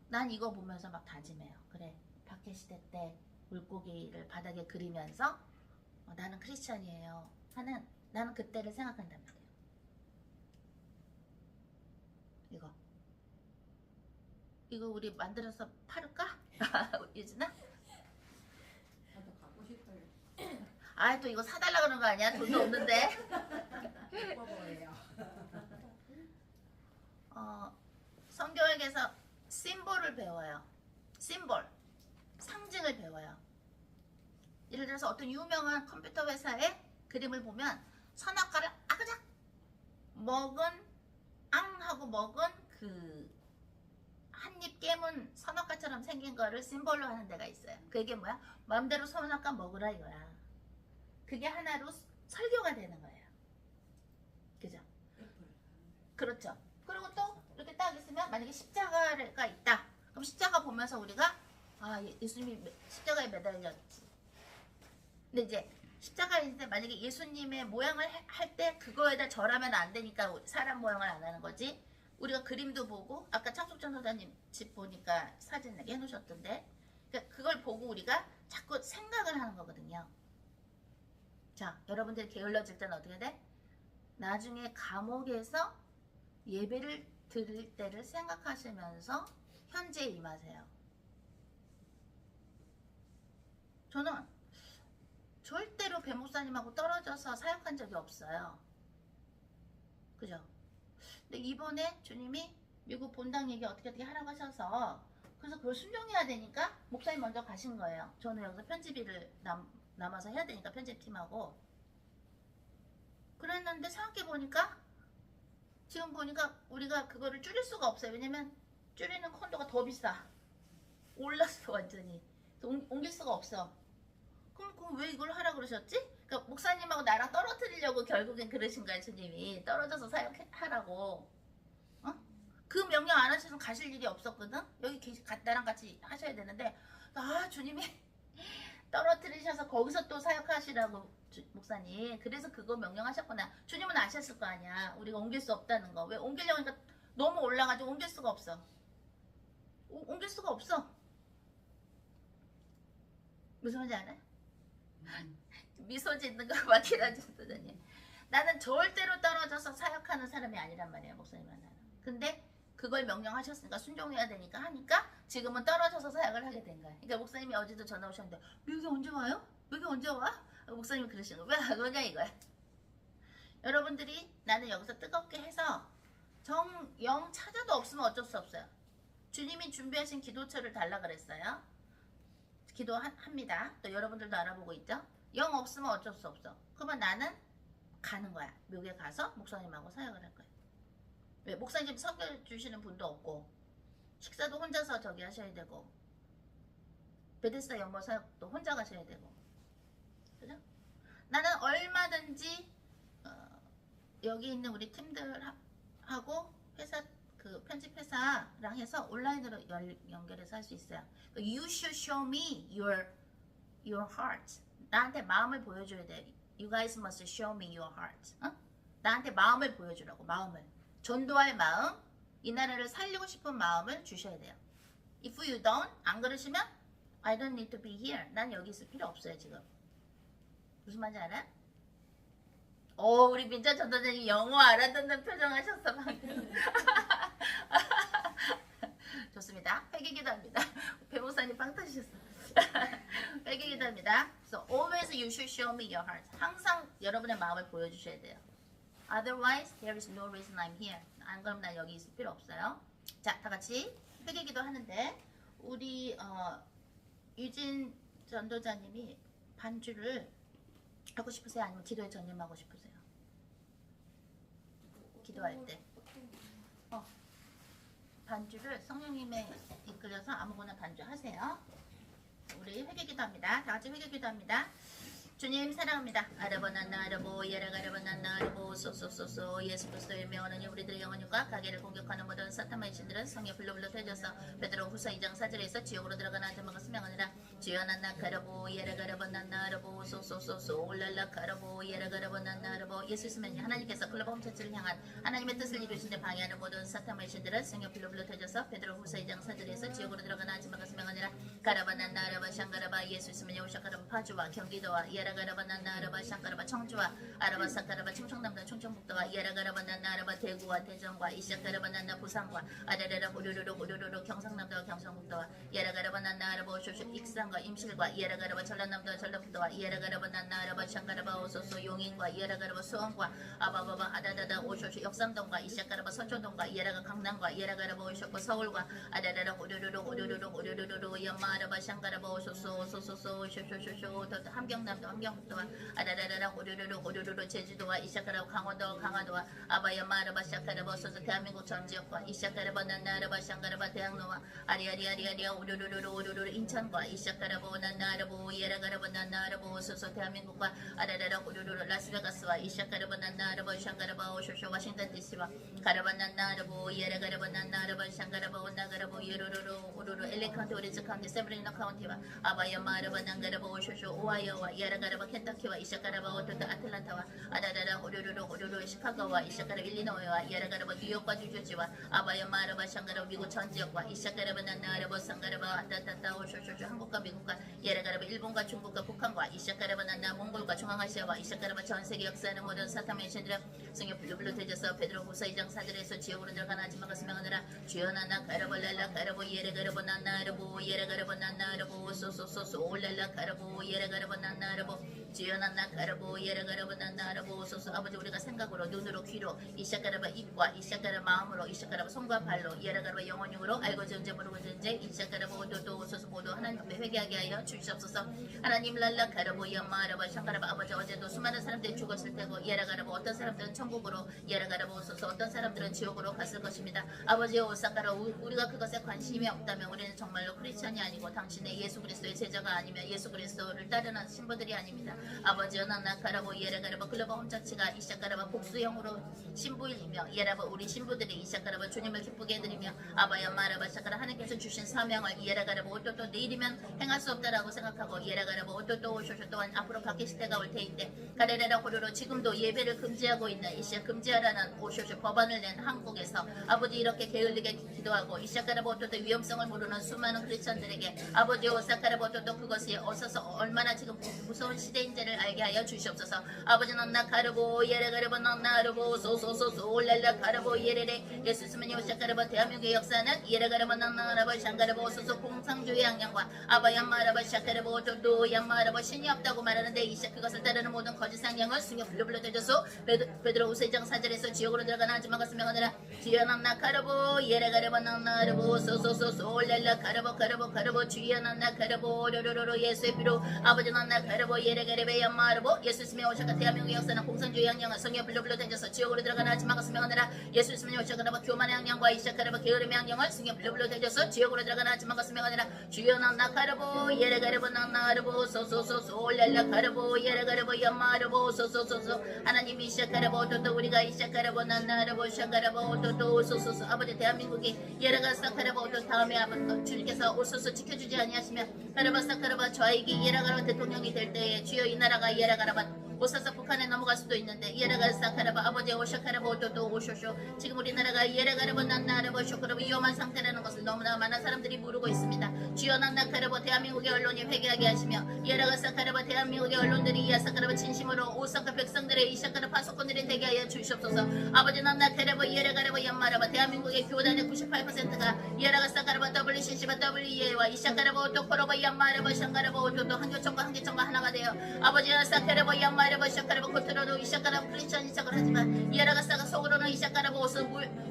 난 이거 보면서 막 다짐해요. 그래 박해시대 때 물고기를 바닥에 그리면서 나는 크리스찬이에요 하는 나는 그때를 생각한단 말이에요. 이거 우리 만들어서 팔을까? 유진아? 나도 갖고 싶어요. 또 이거 사달라 그러는 거 아니야? 돈도 없는데. 예뻐 보여요. 성교육에서 심볼을 배워요. 심볼. 상징을 배워요. 예를 들어서 어떤 유명한 컴퓨터 회사의 그림을 보면 선악과를 아그작 하고 먹은 그 한 입 깨문 선악과처럼 생긴 거를 심볼로 하는 데가 있어요. 그게 뭐야? 마음대로 선악과 먹으라 이거야. 그게 하나로 설교가 되는 거예요. 그죠? 그렇죠. 그리고 또 이렇게 딱 있으면 만약에 십자가가 있다. 그럼 십자가 보면서 우리가 아, 예수님이 십자가에 매달렸지. 근데 이제 십자가에 있는데 만약에 예수님의 모양을 할 때 그거에다 절하면 안 되니까 사람 모양을 안 하는 거지. 우리가 그림도 보고 아까 창숙전 소장님 집 보니까 사진 내게 해놓으셨던데 그러니까 그걸 보고 우리가 자꾸 생각을 하는 거거든요. 자, 여러분들이 게을러질 때는 어떻게 돼? 나중에 감옥에서 예배를 드릴 때를 생각하시면서 현재에 임하세요. 저는 절대로 배 목사님하고 떨어져서 사역한 적이 없어요. 그죠? 근데 이번에 주님이 미국 본당 얘기 어떻게 하라고 하셔서 그래서 그걸 순종해야 되니까 목사님 먼저 가신 거예요. 저는 여기서 편집일을 남아서 해야 되니까 편집팀하고 그랬는데 생각해보니까 지금 보니까 우리가 그거를 줄일 수가 없어요. 왜냐면 줄이는 콘도가 더 비싸. 올랐어 완전히. 옮길 수가 없어. 그럼 왜 이걸 하라 그러셨지? 그러니까 목사님하고 나랑 떨어뜨리려고 결국엔 그러신 거야. 주님이 떨어져서 사역하라고. 어? 그 명령 안 하시면 가실 일이 없었거든. 여기 나랑 같이 하셔야 되는데 아 주님이 떨어뜨리셔서 거기서 또 사역하시라고 목사님. 그래서 그거 명령하셨구나. 주님은 아셨을 거 아니야. 우리가 옮길 수 없다는 거. 왜 옮기려고 하니까 너무 올라가지고 옮길 수가 없어. 옮길 수가 없어. 무슨 말인지 알아? 미소 짓는 거 막히라지 소장님. 나는 절대로 떨어져서 사역하는 사람이 아니란 말이에요. 목사님 하나는. 근데 그걸 명령하셨으니까 순종해야 되니까 하니까 지금은 떨어져서 사역을 하게 된 거야. 그러니까 목사님이 어제도 전화 오셨는데 여기 언제 와요? 여기 언제 와? 목사님이 그러시는 거야. 왜 안 오냐 이거야. 여러분들이 나는 여기서 뜨겁게 해서 영 찾아도 없으면 어쩔 수 없어요. 주님이 준비하신 기도처를 달라 그랬어요. 기도합니다. 또 여러분들도 알아보고 있죠. 영 없으면 어쩔 수 없어. 그러면 나는 가는 거야. 묘기에 가서 목사님하고 사역을 할 거야. 왜? 목사님 섬겨주시는 분도 없고 식사도 혼자서 저기 하셔야 되고 베데스다 연못 사역도 혼자 가셔야 되고 그죠? 나는 얼마든지 여기 있는 우리 팀들하고 회사 그 편집 회사랑 해서 온라인으로 연결해서 할 수 있어요. You should show me your heart. 나한테 마음을 보여줘야 돼. You guys must show me your heart. 어? 나한테 마음을 보여주라고. 마음을. 전도할 마음, 이 나라를 살리고 싶은 마음을 주셔야 돼요. If you don't, 안 그러시면 I don't need to be here. 난 여기 있을 필요 없어요 지금. 무슨 말인지 알아? 우리 민자 전도사님 영어 알아듣는 표정 하셨어 방금. 좋습니다. 회개기도합니다. 배모사님 빵 터지셨어. 회개기도합니다. So always you should show me your heart. 항상 여러분의 마음을 보여주셔야 돼요. Otherwise there is no reason I'm here. 안 그럼 난 여기 있을 필요 없어요. 자, 다 같이 회개기도 하는데 우리 유진 전도자님이 반주를 하고 싶으세요? 아니면 기도에 전념하고 싶으세요? 기도할 때 반주를 성령님에 이끌려서 아무거나 반주하세요. 우리 회개기도 합니다. 다 같이 회개기도 합니다. 주님 사랑합니다. 아르보난나 아르보 예라가르보난나 아르보 소소소소 예수 그리스도의 명하나님 우리들의 영혼과 가게를 공격하는 모든 사탄의 신들은 성의 불로불로 되져서 베드로 후서 2장 4절에서 지옥으로 들어가는 한테 먹었으 명하느라 주여 난나 가르보 예라가르보난나 아르보 소소소소 올랄라 가르보 예라가르보난나 아르보 예수 있으면 하나님께서 글로벌 홈처치를 향한 하나님의 뜻을 이루시는데 방해하는 모든 사탄의 신들은 성의 불로불로 되져서 베드로 후서 2장 4절에서 지옥으로 들어가는 한테 먹었으 명하느라 가라바난나 아르바 샹가라바 예수 있으면 여우샤가라바 파주와 경기도와 예라가라바 난나 아라바 샹가라바 청주와 아라바 사카라바 충청남도 충청북도와 예라가라바 난나 아라바 대구와 대전과 이샤가라바 난나 부산과 아라라라 우르르르 경상남도와 경상북도와 예라가라바 난나 아라바 오쇼쇼 익산과 임실과 예라가라바 전라남도와 전라북도와 예라가라바 난나 아라바 샹가라바 오소소 용인과 예라가라바 수원과 아바바바 아다다다 오쇼쇼 역삼동과 이샤가라바 서초동과 예라가 강남과 예라가라바 오쇼코 서울과 아라라라 우르르르 연마 야마라바 샹가라바 오소소 소소소 쇼쇼쇼쇼 또 함경남도 함경북도와 아라라라라 호루루루 호루루루 제주도와 이샤카라바 강원도와 아바야 마라바 샤카라바 오소소 대한민국 전 지역과 이샤카라바 난나라바 샹가라바 대학로와 아리아리아리아리아 오루루루 오루루루 인천과 이샤카라바 난나라보 예라가라바 난나라보 오소소 대한민국과 아라라라 호루루루 라스베가스와 이샤카라바 난나라바 샹가라바 오쇼쇼 워싱턴 DC와 가라바 난나라보 예라가라바 난나라바 샹가라바 온나가라보 예루루루 오루루 LA 카운티 오렌지 카운티 세브리나 카운티와 아바야 마라바 난가라바 오쇼쇼 오하이오와 예라가라바 켄타키와 이샤카라바 오토토 아틀란타와 아라라라 오루루루 오루루 시카고와 이샤카라 일리노이와 예라가라바 뉴욕과 뉴저지와 아바야 마라바 샹가라바 미국 전 지역과 이샤카라바 난나라바 상가라바 아타타타 오쇼쇼쇼 한국과 미국과 예라가라바 일본과 중국과 북한과 이샤카라바 난나 몽골과 중앙아시아와 이샤카라바 전 세계 역사하는 모든 사탐 메이션들의 성역 블루블루 대저서 베드로 후서 2장 4절에서 지역으로 들어가는 아지마가 스명하느라 주연하나 가라볼랄라 가라보 예레가라보 난나라보 예레가라보 난나라보 소소소소 올랄라 가라보 예레가라보 난나라보 주연하나 가라보 예레가라보 난나라보 소소 아버지 우리가 생각으로 눈으로 귀로 이샤카라바 입과 이샤카라 마음으로 이샤카라바 손과 발로 예레가라바 영혼육으로 알고 전제 모르고 전제 이샤카라바 오도도 소소 모두 하나님 앞에 회개하게 하여 주시옵소서. 하나님 랄라 가라보 야마라바 샹가라바 아버지 어제도 수많은 사람들이 죽었을 테고 예레가라바 어떤 사람들은 천국으로 예레가라바 오소서 어떤 사람들은 지옥으로 갔을 것입니다. 아버지 오사카라 우리가 그것에 관심이 없다면 우리는 정말로 크리스천이 아니고 당신의 예수 그리스도의 제자가 아니면 예수 그리스도를 따르는 신부들이 아닙니다. 아버지 연하나 가라보 예레가라바 글로벌 홈자치가 이샤가라바 복수형으로 신부이며 예라바 우리 신부들이 이샤가라바 주님을 기쁘게 해드리며 아바야 마라바 샤가라 하나님께서 주신 사명을 예레가라바 오또또 내일이면 행할 수 없다라고 생각하고 예레가라바 오또또 오쇼쇼 또한 앞으로 바뀔 시대가 올 테인데 가레라라 호로로 지금도 예배를 금지하고 있는 이샤 금지하라는 오쇼쇼 법안을 낸 한국에서 아버지 이렇게 게을리게 기도하고 이샤가라바 오또또 위험성을 모르는 수많은 크리스천들에게 아버지 오사카라바 오또또 그것이 어서서 얼마나 지금 무서운 시대인지를 알게 하여 주시옵소서. 아버지 넌나 가르보 예레가라바 넌나르보 소소소소 올랄라 가르보 예레레 예수 스면 오샤카라바 대한민국의 역사는 예레가라바 넌나라바 샹가라바 오소소 공상주의 양양과 아바야 마라바 샤카라바 오또또 얌마라바 신이 없다고 말하는데 이샤 그것을 따르는 모든 거짓 상냥을 승여 블루블루 되져서 베드로 후서 2장 4절에서 지옥으로 들어가는 하지마가 스명하느라 주연한나 가르보 예레가라바 넌나르보 소소소소 올랄라 가르보 주연한나 가르보 로로로로 예수의 피로 아버지 넌나 가르보 예레가라바 얌마르보 예수 스며 오샤카 대한민국의 역사는 공상주의 양양을 승여 블루블루 되져서 지옥으로 들어가는 하지마가 스명하느라 예수 스며 오샤카라바 교만의 양양과 이샤카라바 게으름의 양양을 승여 블루블루 되져서 지옥으로 들어가는 하지마가 스명하느라 주연한나 가르보 예레가라바 넌나르보 소소소소 올랄라 가르보 예레가라바 얌마르보 소소소소 하나님 이샤카라바 오토토 우리가 이샤카라바 난나르보 샤카라바 오토토 소소소 아버지 대한민국이 예레가사카라바 오토 다음에 아버지 주님께서 오소소 지켜주지 아니하시며 가라바사카라바 좌익이 예레가라바 대통령이 될 때에 주여 이 나라가 예레가라바 오사사 북한에 넘어갈 수도 있는데 예레가사카라바 아버지 오샤카라바 오토토 오쇼쇼 지금 우리나라가 예레가라바 난나라바 쇼카라바 위험한 상태라는 것을 너무나 많은 사람들이 모르고 있습니다. 주여 난나카라바 대한민국의 언론이 회개하게 하시며 예레가사카라바 대한민국의 언론들이 이야사카라바 진심으로 오사카 백성들의 이샤카라 파수꾼들이 되게 하여 주시옵소서. 아버지 난나카라바 예레가라바 얌마라바 대한민국의 교단의 98%가 예레가사카라바 WCC와 WEA와 이샤카라바 오토코라바 얌마라바 샹가라바 오토토 한교총과 한계총과 하나가 되어 아버지 사카라바 얌마라바 샤카라바 코트로로 이샤카라바 크리스천 이삭을 하지만 예레가사가 속으로는 이샤카라바 오스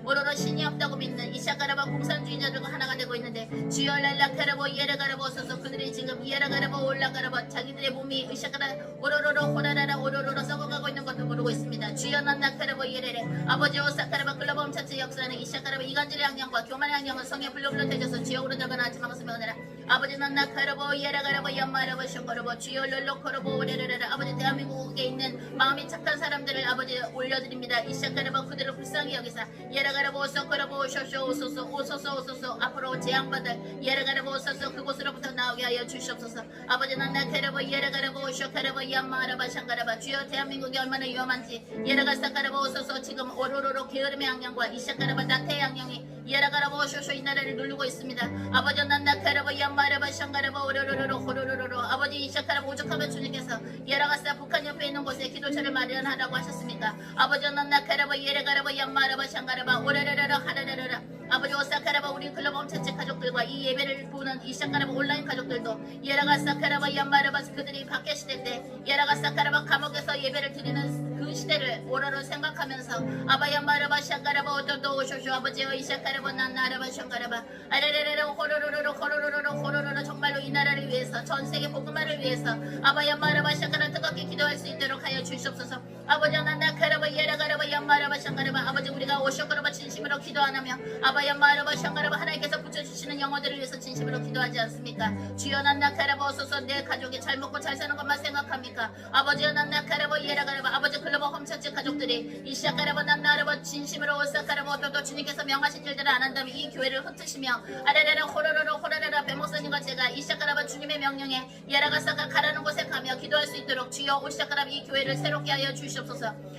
오로로 신이 없다고 믿는 이샤카라바 공산주의자들과 하나가 되고 있는데 주여 랄라카라바 예레가라바 오소서 그들이 지금 예레가라바 올라가라바 자기들의 몸이 이샤카라 오로로로 호라라라 오로로로 썩어가고 있는 것도 모르고 있습니다. 주여 난나카라바 예레레 아버지 오사카라바 글로벌 홈차츠 역사는 이샤카라바 이간질의 양양과 교만의 양양은 성의 블루블루 되져서 지옥으로 들어가나 하지만 스며가느라 아버지 난나카라바 예레가라바 얌마라바 쇼카라바 주여 롤로코라바 오레레레라 아버지 대한민국에 있는 마음이 착한 사람들을 아버지 올려드립니다. 이샤카라바 그들을 불쌍히 여기사 예레가라바 오소코라바 오쇼쇼 오소소 앞으로 재앙받을 예레가라바 오소소 그곳으로부터 나오게 하여 주시옵소서. 아버지 난나카라바 예레가라바 오쇼카라바 얌마라바 샹가라바 주여 대한민국이 얼마나 위험한지 예레가사카라바 오소소 지금 오로로로 게으름의 양양과 이샤카라바 나태의 양양이 예레가라바 오쇼쇼 이 나라를 누르고 있습니다. 아버지 난나카라바 얌마라바 샹가라바 오로로로 호로로로 아버지 아버지 이샤카라바 오죽하면 주님께서 예라가사 북한 옆에 있는 곳에 기도처를 마련하라고 하셨습니까? 아버지 난나카라바 예레가라바 양마라바 샹가라바 오라라라라 하라라라라 아버지 오사카라바 우리 글로벌 전체 가족들과 이 예배를 보는 이샤카라바 온라인 가족들도 예라가사카라바 양마라바 그들이 밖에 시대 때 예라가사카라바 감옥에서 예배를 드리는 그 시대를 오로로 생각하면서 아바야마라바 샹가라바 오토도 오쇼쇼 아버지여 이샤카라바 난나라바 샹가라바 아라라라라 호로로로로 호로로로로 호로로로 정말로 이 나라를 위해서 전 세계 복음화를 위해서 아바야마라바 샹가라 뜨겁게 기도할 수 있도록 하여 주시옵소서. 아버지 난나카라바 예라가라바 양마라바 샹가라바 아버지 우리가 오쇼카라바 진심으로 기도하나며 아바야마라바 샹가라바 하나님께서 붙여주시는 영혼들을 위해서 진심으로 기도하지 않습니까? 주여 난나카라바 오소서 내 가족이 잘 먹고 잘 사는 것만 생각합니까? 아버지여 난나카라바 예라가라바 아버지 글로벌 홈처치 가족들이 이샤카라바 난나라바 진심으로 오사카라바 오토도 주님께서 명하신 일들을 안 한다면 이 교회를 흩으시며 아라라라 호로로로 호라라라 배목사님과 제가 이샤카라바 주님의 명령에 예라가사가 가라는 곳에 가며 기도할 수 있도록 주여 오샤카라바 이 교회를 새롭게 하여 주시옵소서.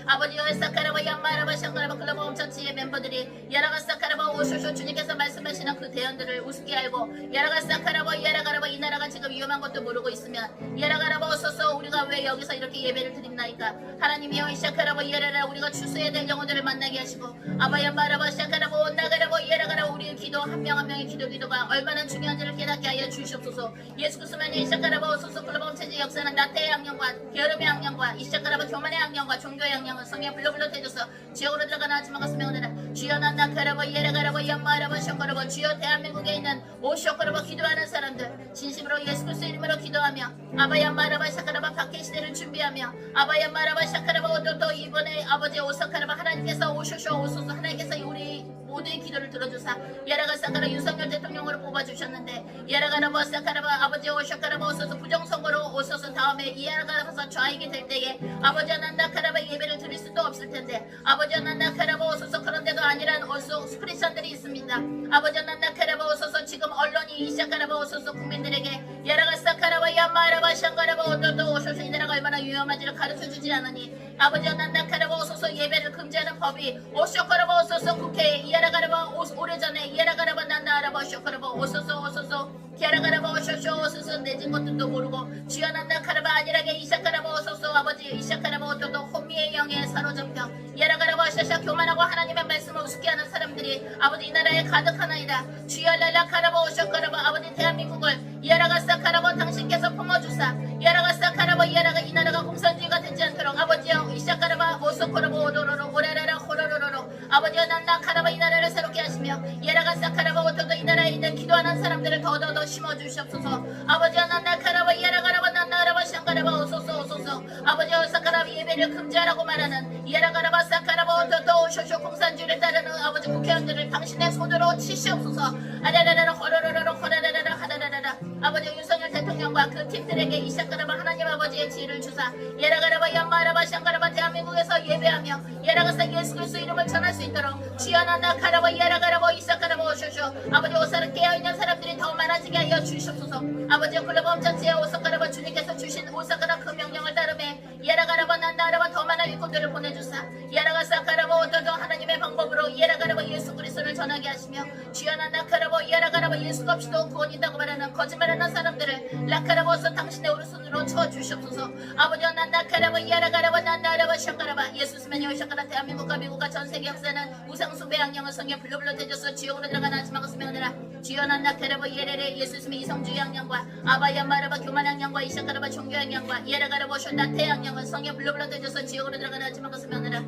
아버지여 사카라바 양마라바 샹가라바 글로벌 홈처치의 멤버들이 예라가사카라바 오쇼쇼 주님께서 말씀하시는 그 대언들을 우습게 알고 예라가사카라바 예라가라바 이 나라가 지금 위험한 것도 모르고 있으면 예라가라바 오소서 우리가 왜 여기서 이렇게 예배를 드립나이까? 하나님이여 이샤카라바 예라라 우리가 추수해야 될 영혼들을 만나게 하시고 아바야마라바 샤카라바 온나가라바 예라가라 우리의 기도 한 명 한 명의 기도가 얼마나 중요한지를 깨닫게 하여 주시옵소서. 예수 그리스도만이 이샤카라바 오소서 글로벌 홈체제 역사는 나태의 악령과 게으름의 악령과 이샤카라바 교만의 악령과 종교의 악령은 성령 불러불러 대줘서 지옥으로 들어가는 아침만 가슴에 오느라 주여 난나카라바 예라가라바 양마라바 샤카라바 주여 대한민국에 있는 오쇼카라바 기도하는 사람들 진심으로 예수 그리스도 이름으로 기도하며 아바야마라바 샤카라바 박해 시대를 준비하며 아바야마라바 샤카라바 오토토 이번에 아버지 오사카라바 하나님께서 오쇼쇼 오소서 하나님께서 우리 모두의 기도를 들어주사 예라가사카라 윤석열 대통령으로 뽑아주셨는데 예라가라바 사카라바 아버지 오쇼카라바 오소서 부정선거로 오소서 다음에 예라가라바서 좌익이 될 때에 아버지 난나카라바 예배를 드릴 수도 없을 텐데 아버지 난나카라바 오소서 그런데도 아니란 오소 크리스천들이 있습니다. 아버지 난나카라바 오소서 지금 언론이 이샤카라바 오소서 국민들에게 예라가사카라바 야마라바 샹가라바 오토도 오소서 이 나라가 얼마나 위험한지를 가르쳐주지 않으니 아버지 난나카라바 오소서 예배를 금지하는 법이 오쇼카라바 오소서 국회에 예라가라바 오래전에 예라가라바 난나라바 오쇼카라바 오소서 게라가라바 오쇼쇼 오소서 내진 것들도 모르고 주여 난나카라바 아니라게 이샤카라바 오소서 아버지 이샤카라바 오토도 혼미의 영에 사로잡혀 예라가라바 오쇼쇼 교만하고 하나님의 말씀을 우습게 하는 사람들이 아버지 이 나라에 가득하나이다. 주여 랄라카라바 오쇼카라바 아버지 대한민국을 예라가사카라바 당신께서 품어주사 예라가사카라바 예라가 이 나라가 공산주의가 되지 않도록 아버지여 이샤카라바 오소코라바 오도로로 오라라라 호로로로로 아버지여 난나카라바 이 나라를 새롭게 하시며 예라가사카라바 오토도 이 나라에 있는 기도하는 사람들을 더더더 심어주시옵소서. 아버지여 난나카라바 예라가라바 난나라바 샹가라바 오소서 아버지여 사카라바 예배를 금지하라고 말하는 예라가라바 사카라바 오토도 오쇼쇼 공산주의를 따르는 아버지 국회의원들을 당신의 손으로 치시옵소서. 아라라라라 호로로로로 호라라라라 하라라라라 아버지 윤석열 대통령과 그 팀들에게 이샤카라바 하나님 아버지의 지혜를 주사 예라가라바 양마라바 샹가라바 대한민국에서 예배하며 예라가사 예수 그리스도 이름을 전할 수 있도록 주여 난나카라바 예라가라바 이사카라바 오쇼쇼 아버지 오사를 깨어있는 사람들이 더 많아지게 하여 주시옵소서. 아버지 글로벌 전체에 오사카라바 주님께서 주신 오사카라 그 명령을 따르매 예라가라바 난나라바 더 많은 일꾼들을 보내주사 예라가사카라바 오토도 하나님의 방법으로 예라가라바 예수 그리스도를 전하게 하시며 주여 난나카라바 예라가라바 예수가 없이도 구원이 있다고 말하는 거짓말하는 사람들을 라카라바서 당신의 오른손으로 쳐주시옵소서. 아버지 난나카라바 예라가라바 난나라바 샹가라바 예수 스면이 오셔가라 대한민국과 미국과 전세계 역사는 우상숭배 악령을 성에 불러불러 대줘서 지옥으로 들어가는 아침만 가슴에 오느라 주여 난나카라바 예레레 예수 스면 이성주의 악령과 아바야마라바 교만 악령과 이샤카라바 종교 악령과 예라가라바 쇼나테 악령은 성에 불러불러 대줘서 지옥으로 들어가는 아침만 가슴에 오느라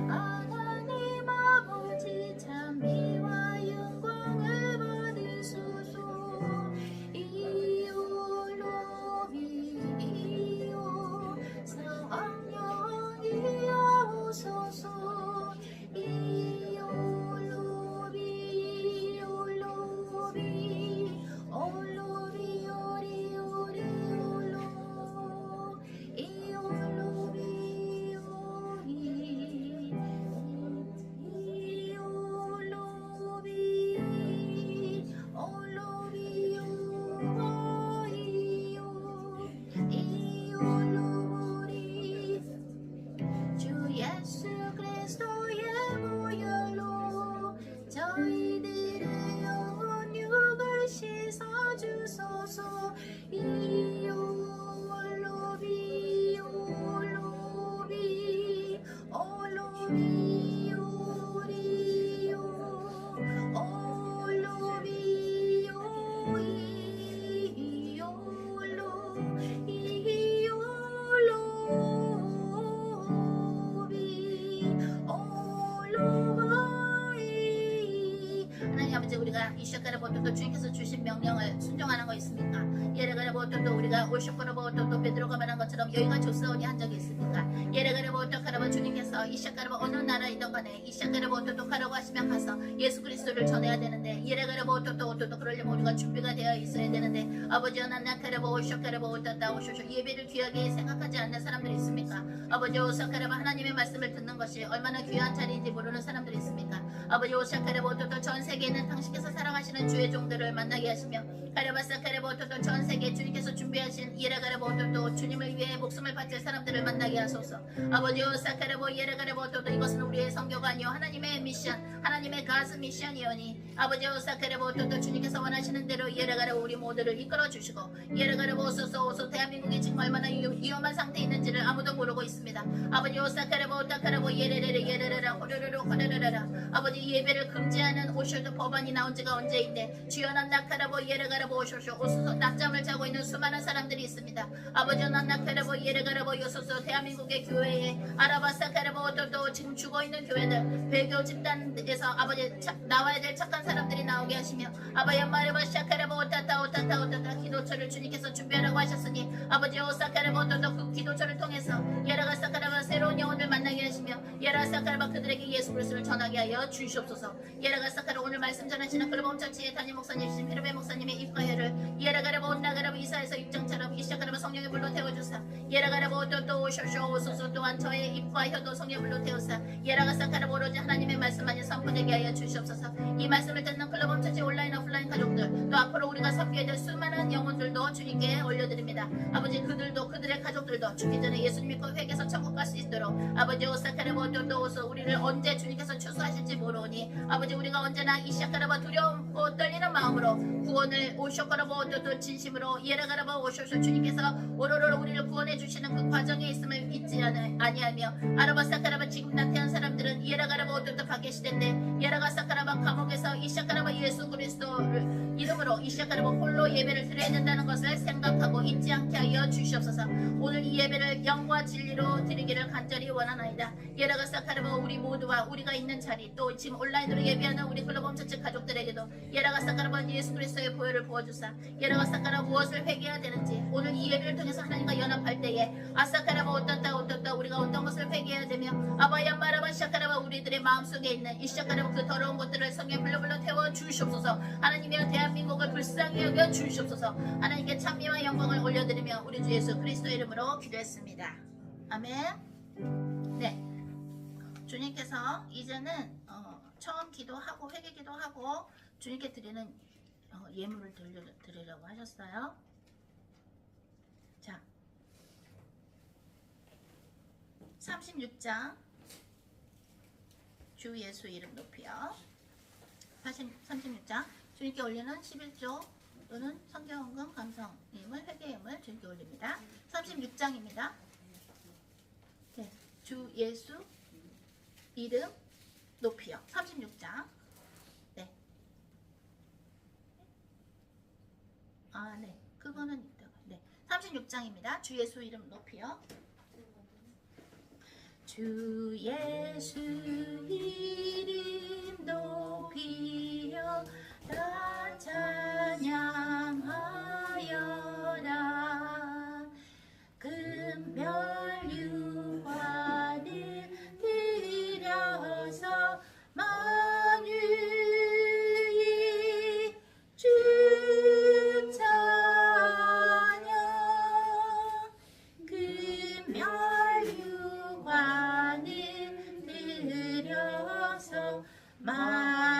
하나님 아버지 찬미와 영광을 받으소서. 이올로비이오 성령이여 오소서. 이올로비 올로비 올로비 오리 오리 아버지 우리가 이샤카라보토도 주님께서 주신 명령을 순종하는 거 있습니까? 예레가라보토도 우리가 오쇼코라보토도 베드로가 말한 것처럼 여기가 조사원이 한 적이 있습니까? 예레가라보토 카라바 주님께서 이샤카라보 어느 나라이든 간에 이샤카라보토도 가라고 하시면 가서 예수 그리스도를 전해야 되는데 예레가라보토도 오토도 그러려면 우리가 준비가 되어 있어야 되는데 아버지 나나카라보 오쇼카라보 오토다 오쇼쇼 예배를 귀하게 생각하지 않는 사람들이 있습니까? 아버지 오사카라보 하나님의 말씀을 듣는 것이 얼마나 귀한 자리인지 모르는 사람들이 있습니까? 아버지 오사카라보토도 전 세계에 있는 당신께서 사랑하시는 주의 종들을 만나게 하시며 카라바사카라보토도 전 세계에 주님께서 준비하신 예레가라보토도 주님을 위해 목숨을 바칠 사람들을 만나게 하소서. 아버지 오사카라보 예레가라보토도 이것은 우리의 성교가 아니요 하나님의 미션 하나님의 가슴 미션이오니 아버지 오사카라보토도 주님께서 원하시는 대로 예레가라 우리 모두를 이끌어 주시고 예레가라보 오소서 대한민국이 지금 얼마나 위험한 상태에 있는지를 아무도 모르고 있습니다. 아버지 오사카라보 오타카라보 예레레라 호르르르 호르르라 아버지 예배를 금지하는 오쇼도 법안이 나온 지가 언제인데 주여 난나카라보 예레가라보 오쇼쇼 오소서 낮잠을 자고 있는 수많은 사람들이 있습니다. 아버지 난나카라보 예레가라보 요소서 대한민국의 교회에 아라바사카라보 오토도 지금 죽어있는 교회들 배교 집단에서 아버지 나와야 될 착한 사람들이 나오게 하시며 아바야 마르바 샤카라보 오타타 기도처를 주님께서 준비하라고 하셨으니 아버지 오사카라보 오토도 그 기도처를 통해서 예라가사카라바 새로운 영혼을 만나게 하시며 예라사카라바 그들에게 예수 그리스도를 전하게 하여 주시옵소서. 예라가사카라 오늘 말씀 전하시는 그르범 처치의 담임 목사님이신 피르베 목사님의 입과혈을 예라가라바 온나가라바 이사에서 입장처럼 이시아카라바 성령의 불로 태워주사 예라가라바 오토도 오쇼쇼 오소소 또한 저의 입과 혀도 성령의 불로 태우사 예라가사카라바 오로지 하나님의 말씀만이 선포되게 하여 주시옵소서. 이 말씀을 듣는 클럽범 처치 온라인 오프라인 가족들 또 앞으로 우리가 섬기게 될 수많은 영혼들도 주님께 올려드립니다. 아버지 그들도 그들의 가족들도 죽기 전에 예수님 믿고 회개해서 천국 갈 수 있도록 아버지 오사카라바 오토도 오소 우리를 언제 주님께서 추수하실지 모르오니 아버지 우리가 언제나 이시아카라바 두려움고 떨리는 마음으로 구원을 오쇼카라바 오토도 진심으로 예라가라바 오쇼쇼 주님께서 오로로 우리를 구원해 주시는 그 과정에 있음을 잊지 아니하며 아라바사카라바 지금 낙태한 사람들은 예라가라바 오토도 밖에 시대인데 예라가사카라바 감옥에서 이시아카라바 예수 그리스도를 이름으로 이시아카라바 홀로 예배를 드려야 된다는 것을 생각하고 잊지 않게 하여 주시옵소서. 오늘 이 예배를 영과 진리로 드리기를 간절히 원하나이다. 예라가사카라바 우리 모두와 우리가 있는 자리 또 지금 온라인으로 예배하는 우리 글로범 처치 가족들에게도 예라가사카라바 예수 그리스도의 보혈을 부어주사 예라가사카라 무엇을 회개해야 되는지 오늘 이 예배를 통해서 하나님과 연합할 때에 아사카라바 어떻다 우리가 어떤 것을 회개해야 되며 아바야 마라바 샤카라바 우리들의 마음속에 있는 이 샤카라바 그 더러운 것들을 성령 불로 태워 주시옵소서. 하나님이여 대한민국을 불쌍히 여겨 주시옵소서. 하나님께 찬미와 영광을 올려드리며 우리 주 예수 그리스도의 이름으로 기도했습니다. 아멘. 네, 주님께서 이제는 처음 기도하고 회개 기도하고 주님께 드리는 예물을 드리려고 하셨어요. 자, 36장 주 예수 이름 높이요. 36장 주님께 올리는 11조 또는 성경헌금 감성임을 회개임을 주님께 올립니다. 36장입니다. 네, 주 예수 이름 높이요. 36장. 네. 네. 그거는 이따가. 네. 36장입니다. 주 예수 이름 높이요. 주 예수 이름 높이여 다 찬양하여라. 금별유관을 들여서 만유히 주 찬양. 금별유관을 들여서 만유히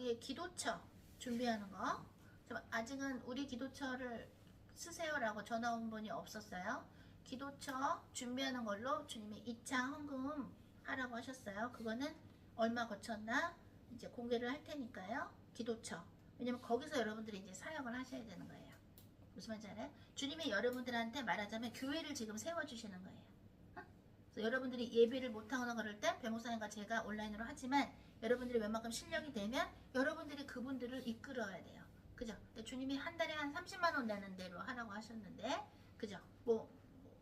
우리의 기도처 준비하는 거. 아직은 우리 기도처를 쓰세요라고 전화 온 분이 없었어요. 기도처 준비하는 걸로 주님이 2차 헌금 하라고 하셨어요. 그거는 얼마 거쳤나 이제 공개를 할 테니까요. 기도처. 왜냐면 거기서 여러분들이 이제 사역을 하셔야 되는 거예요. 무슨 말인지 알아요? 주님이 여러분들한테 말하자면 교회를 지금 세워주시는 거예요. 그래서 여러분들이 예배를 못하거나 그럴 때 배목사님과 제가 온라인으로 하지만 여러분들이 웬만큼 실력이 되면 여러분들이 그분들을 이끌어야 돼요. 그죠? 근데 주님이 한 달에 한 30만 원 내는 대로 하라고 하셨는데, 그죠? 뭐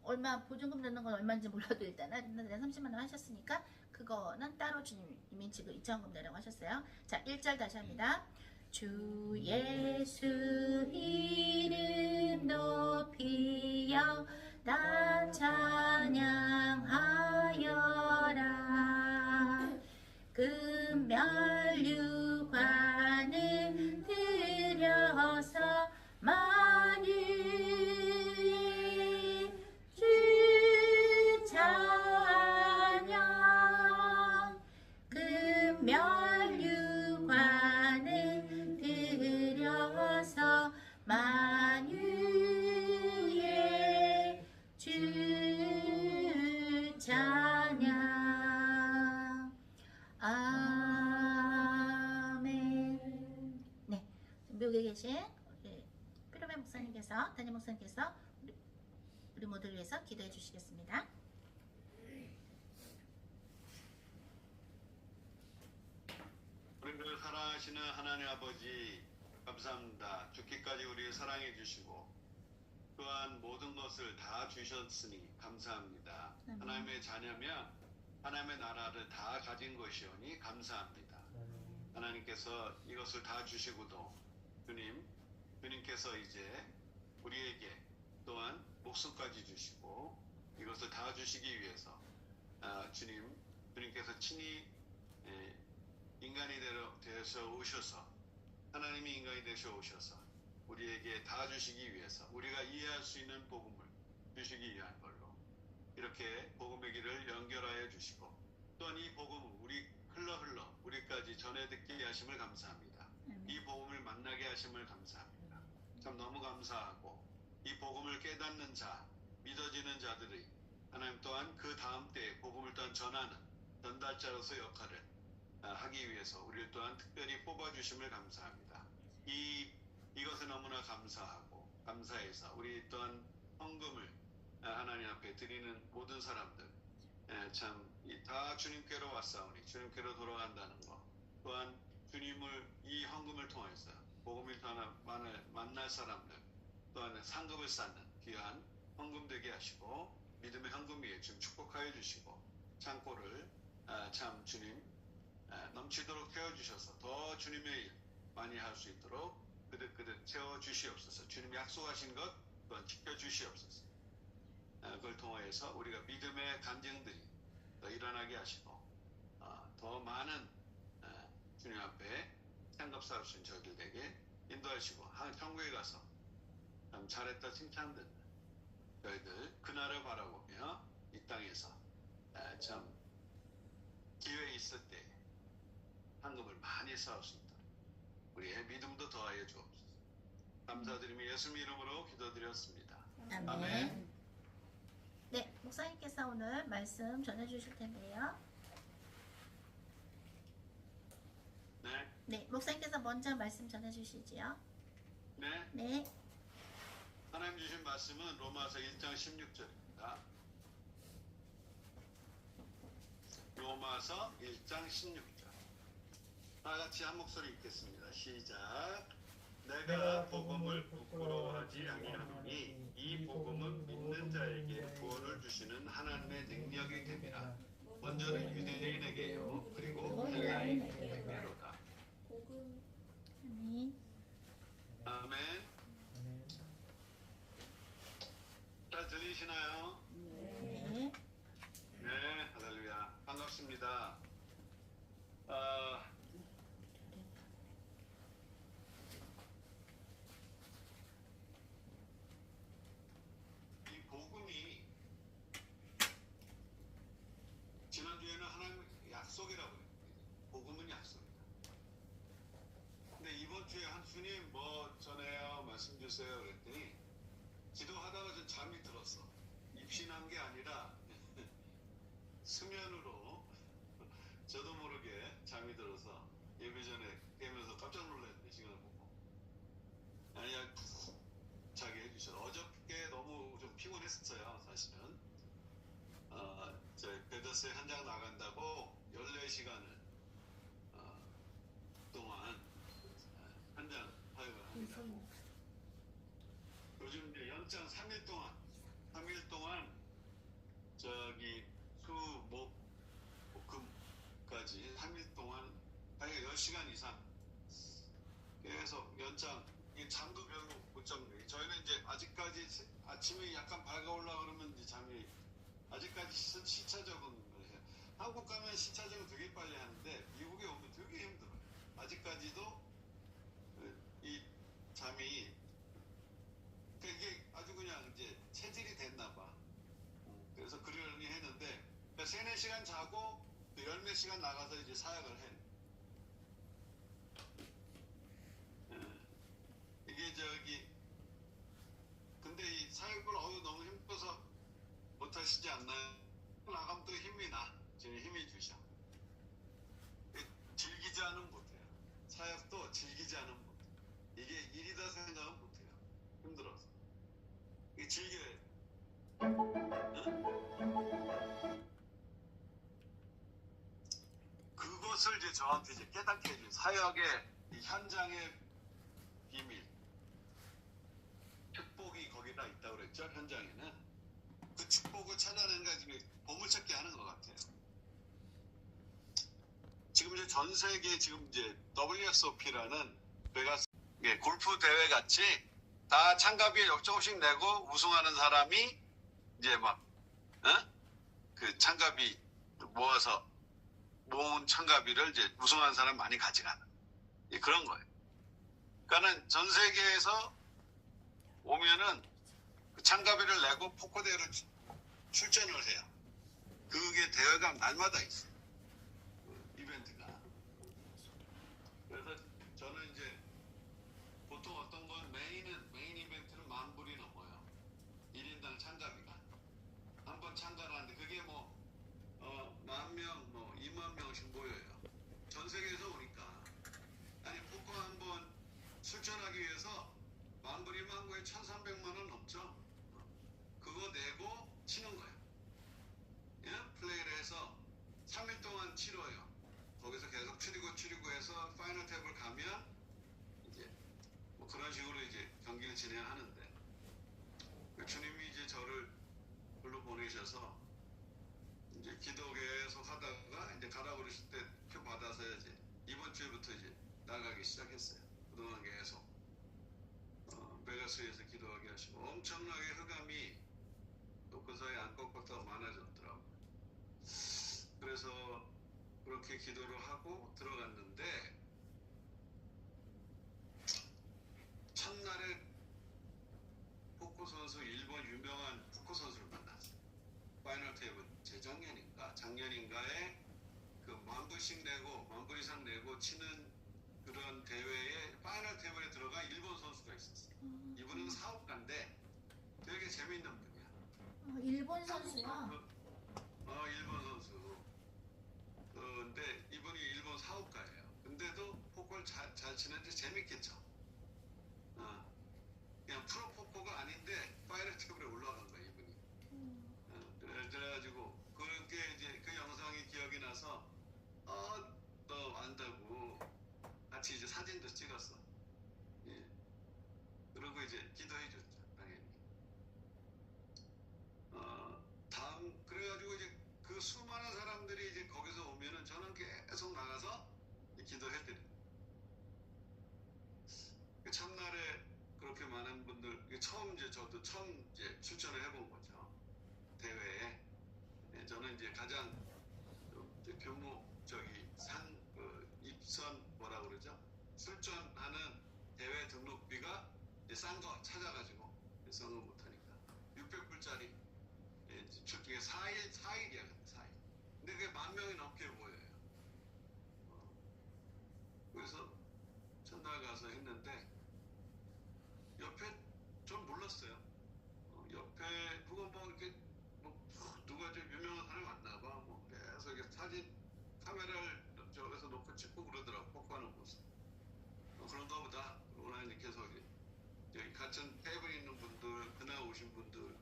얼마 보증금 넣는 건 얼마인지 몰라도 일단 한 달에 30만 원 하셨으니까 그거는 따로 주님이 지금 2차원금 내라고 하셨어요. 자, 1절 다시 합니다. 주 예수 이름 높이여 다 찬양하여라. 금면류관을 들여서 만유의 주 찬양. 금면류관을 들여서 만유의 주 찬양. 아멘. 네, 미국에 계신 피로베 목사님께서, 담임 목사님께서 우리 모두를 위해서 기도해 주시겠습니다. 우리를 사랑하시는 하나님 아버지 감사합니다. 죽기까지 우리를 사랑해 주시고 또한 모든 것을 다 주셨으니 감사합니다. 하나님의 자녀면 하나님의 나라를 다 가진 것이오니 감사합니다. 하나님께서 이것을 다 주시고도 주님께서 이제 우리에게 또한 목숨까지 주시고 이것을 다 주시기 위해서 주님께서 친히 인간이 되어서 오셔서 하나님이 인간이 되셔 오셔서 우리에게 다 주시기 위해서 우리가 이해할 수 있는 복음을 주시기 위한 걸로 이렇게 복음의 길을 연결하여 주시고 또한 이 복음을 우리 흘러 우리까지 전해 듣게 하심을 감사합니다. 이 복음을 만나게 하심을 감사합니다. 참 너무 감사하고 이 복음을 깨닫는 자, 믿어지는 자들이 하나님 또한 그 다음 때에 복음을 또한 전하는 전달자로서 역할을 하기 위해서 우리를 또한 특별히 뽑아주심을 감사합니다. 이것에 너무나 감사하고 감사해서 우리 또한 헌금을 하나님 앞에 드리는 모든 사람들 참 다 주님께로 왔사오니 주님께로 돌아간다는 것 또한 주님을 이 헌금을 통해서 복음을 만날 사람들 또한 상급을 쌓는 귀한 헌금 되게 하시고 믿음의 헌금 위에 좀 축복하여 주시고 창고를 참 주님 넘치도록 채워주셔서 더 주님의 일 많이 할 수 있도록 그득그득 채워주시옵소서. 주님 약속하신 것 또한 지켜주시옵소서. 그걸 통해서 우리가 믿음의 간증들이 더 일어나게 하시고 더 많은 주님 앞에 상급 쌓을 수 있는 저희들에게 인도하시고 천국에 가서 참 잘했다 칭찬듣는 저희들 그날을 바라보며 이 땅에서 참 기회 있을 때 황금을 많이 쌓을 수 있도록 우리의 믿음도 더하여 주옵소서. 감사드리며 예수님 이름으로 기도드렸습니다. 아멘. 네, 목사님께서 오늘 말씀 전해주실 텐데요. 네, 목사님께서 먼저 말씀 전해주시지요. 네. 네. 하나님 주신 말씀은 로마서 1장 16절입니다. 로마서 1장 16절. 다 같이 한 목소리 읽겠습니다. 시작. 내가 복음을 부끄러워하지 아니하노니 이 복음은 믿는 자에게 구원을 주시는 하나님의 능력이 됨이라. 먼저는 유대인에게요 그리고 헬라인에게로다. 복음 아멘. 아멘. 잘 들리시나요? 네. 네, 할렐루야. 반갑습니다. 이 복음이 지난주에는 하나님 약속이라고 했어요. 복음은 약속이다. 주님 뭐 전해요 말씀 주세요 그랬더니 기도하다가 좀 잠이 들었어. 입신한 게 아니라 수면으로 저도 모르게 잠이 들어서 예배 전에 깨면서 깜짝 놀랐는데 시간을 보고 아니야 푹 자게 해주셔서 어저께 너무 좀 피곤했었어요 사실은. 저 베더스에 현장 나간다고 14시간을 동안 현장 사역을 합니다. 요즘 이제 연장 3일 동안 저기 수목 금까지 3일 동안 아니 10시간 이상 계속 연장. 이 잠도 결국 못 잡는. 저희는 이제 아직까지 아침에 약간 밝아올라 그러면 이제 잠이 아직까지 시차 적응을 해요. 한국 가면 시차 적응 되게 빨리 하는데 미국에 오면 되게 힘들어요. 아직까지도 이 잠이 이게 아주 그냥 이제 체질이 됐나 봐. 그래서 그러려니 했는데 3-4시간 자고 10몇 시간 나가서 이제 사역을 해. 이게 저기 근데 이 사역을 너무 힘들어서 못하시지 않나요? 나가면 또 힘이 나. 저희 힘이 주셔. 즐기지 않으면 못해요. 사역도 즐기지 않으면 못해요. 이게 일이다 생각은 못해요. 힘들어서. 이게 즐겨야 돼. 그것을 이제 저한테 이제 깨닫게 해준 사역의 이 현장의 비밀. 축복이 거기다 있다고 그랬죠, 현장에는. 그 축복을 찾아내는 게 지금 보물찾기 하는 것 같아요. 지금 이제 전 세계 지금 이제 WSOP라는 베가스 골프 대회 같이 다 참가비에 조금씩 내고 우승하는 사람이 이제 막, 그 참가비 모아서 모은 참가비를 이제 우승하는 사람 많이 가져가는 그런 거예요. 그러니까는 전 세계에서 오면은 그 참가비를 내고 포커 대회를 출전을 해요. 그게 대회가 날마다 있어요. 그 이벤트가. 그래서 저는 이제 보통 어떤 건 메인 이벤트는 10,000불이 넘어요. 1인당 참가비가. 한 번 참가를 하는데 그게 뭐 10,000명, 뭐 20,000명씩 모여요. 전 세계에서 오니까. 아니 포커 한 번 출전하기 위해서 10,000불이면 거의 1,300만 원 넘죠. 그거 내고 치는 거예요. 예? 플레이를 해서 3일 동안 치러요. 거기서 계속 추리고 해서 파이널 탭을 가면 이제 뭐 그런 식으로 이제 경기를 진행하는데 주님이 이제 저를 불러 보내셔서 이제 기도 계속 하다가 이제 가라 그러실 때 표 받아서 이제 이번 주부터 이제 나가기 시작했어요. 그동안 계속 베가스에서 기도하게 하시고 엄청나게 흑암이 그 사이에 안팎부터 많아졌더라고요. 그래서 그렇게 기도를 하고 들어갔는데 첫날에 포커 선수 일본 유명한 포커 선수를 만났어요. 파이널 테이블 작년인가에 그 10,000불씩 내고 10,000불 이상 내고 치는 그런 대회에 파이널 테이블에 들어간 일본 선수가 있었어요. 이분은 사업가인데 되게 재밌는 분이야. 일본 선수가 일본 선수. 근데 이분이 일본 사업가예요. 근데도 포커를 잘 치는데 재밌겠죠. 그냥 프로 포커가 아닌데 파이널 테이블에 올라간 거예요, 이분이. 그래가지고 그렇게 이제 그 영상이 기억이 나서 너 안다고 같이 이제 사진도 찍었어. 예. 그리고 이제 기도해 줬죠, 당연히. 그래가지고 이제 그 수많은 사람들이 이제 거기서 오면은 저는 계속 나가서 기도해드려요. 그 첫날에 그렇게 많은 분들, 저도 처음 이제 출전을 해본 거죠. 대회에. 예, 저는 이제 가장 규모, 입선 뭐라 그러죠? 출전하는 대회 등록비가 싼 거 찾아가지고 성을 못하니까 600불짜리 출중에 4일이야. 4일. 근데 그게 10,000명이 넘게 모여요. 그래서 첫날 가서 가서 했는데 옆에 전 몰랐어요. 옆에 누가 뭐 이렇게 뭐 누가 좀 유명한 사람이 왔나 봐. 뭐 계속 이렇게 사진 카메라를 저기서 놓고 찍고 그러더라고. 포크하는 모습. 그런가 보다. 그러고 나니 계속 여기 같은 테이블에 있는 분들, 그날 오신 분들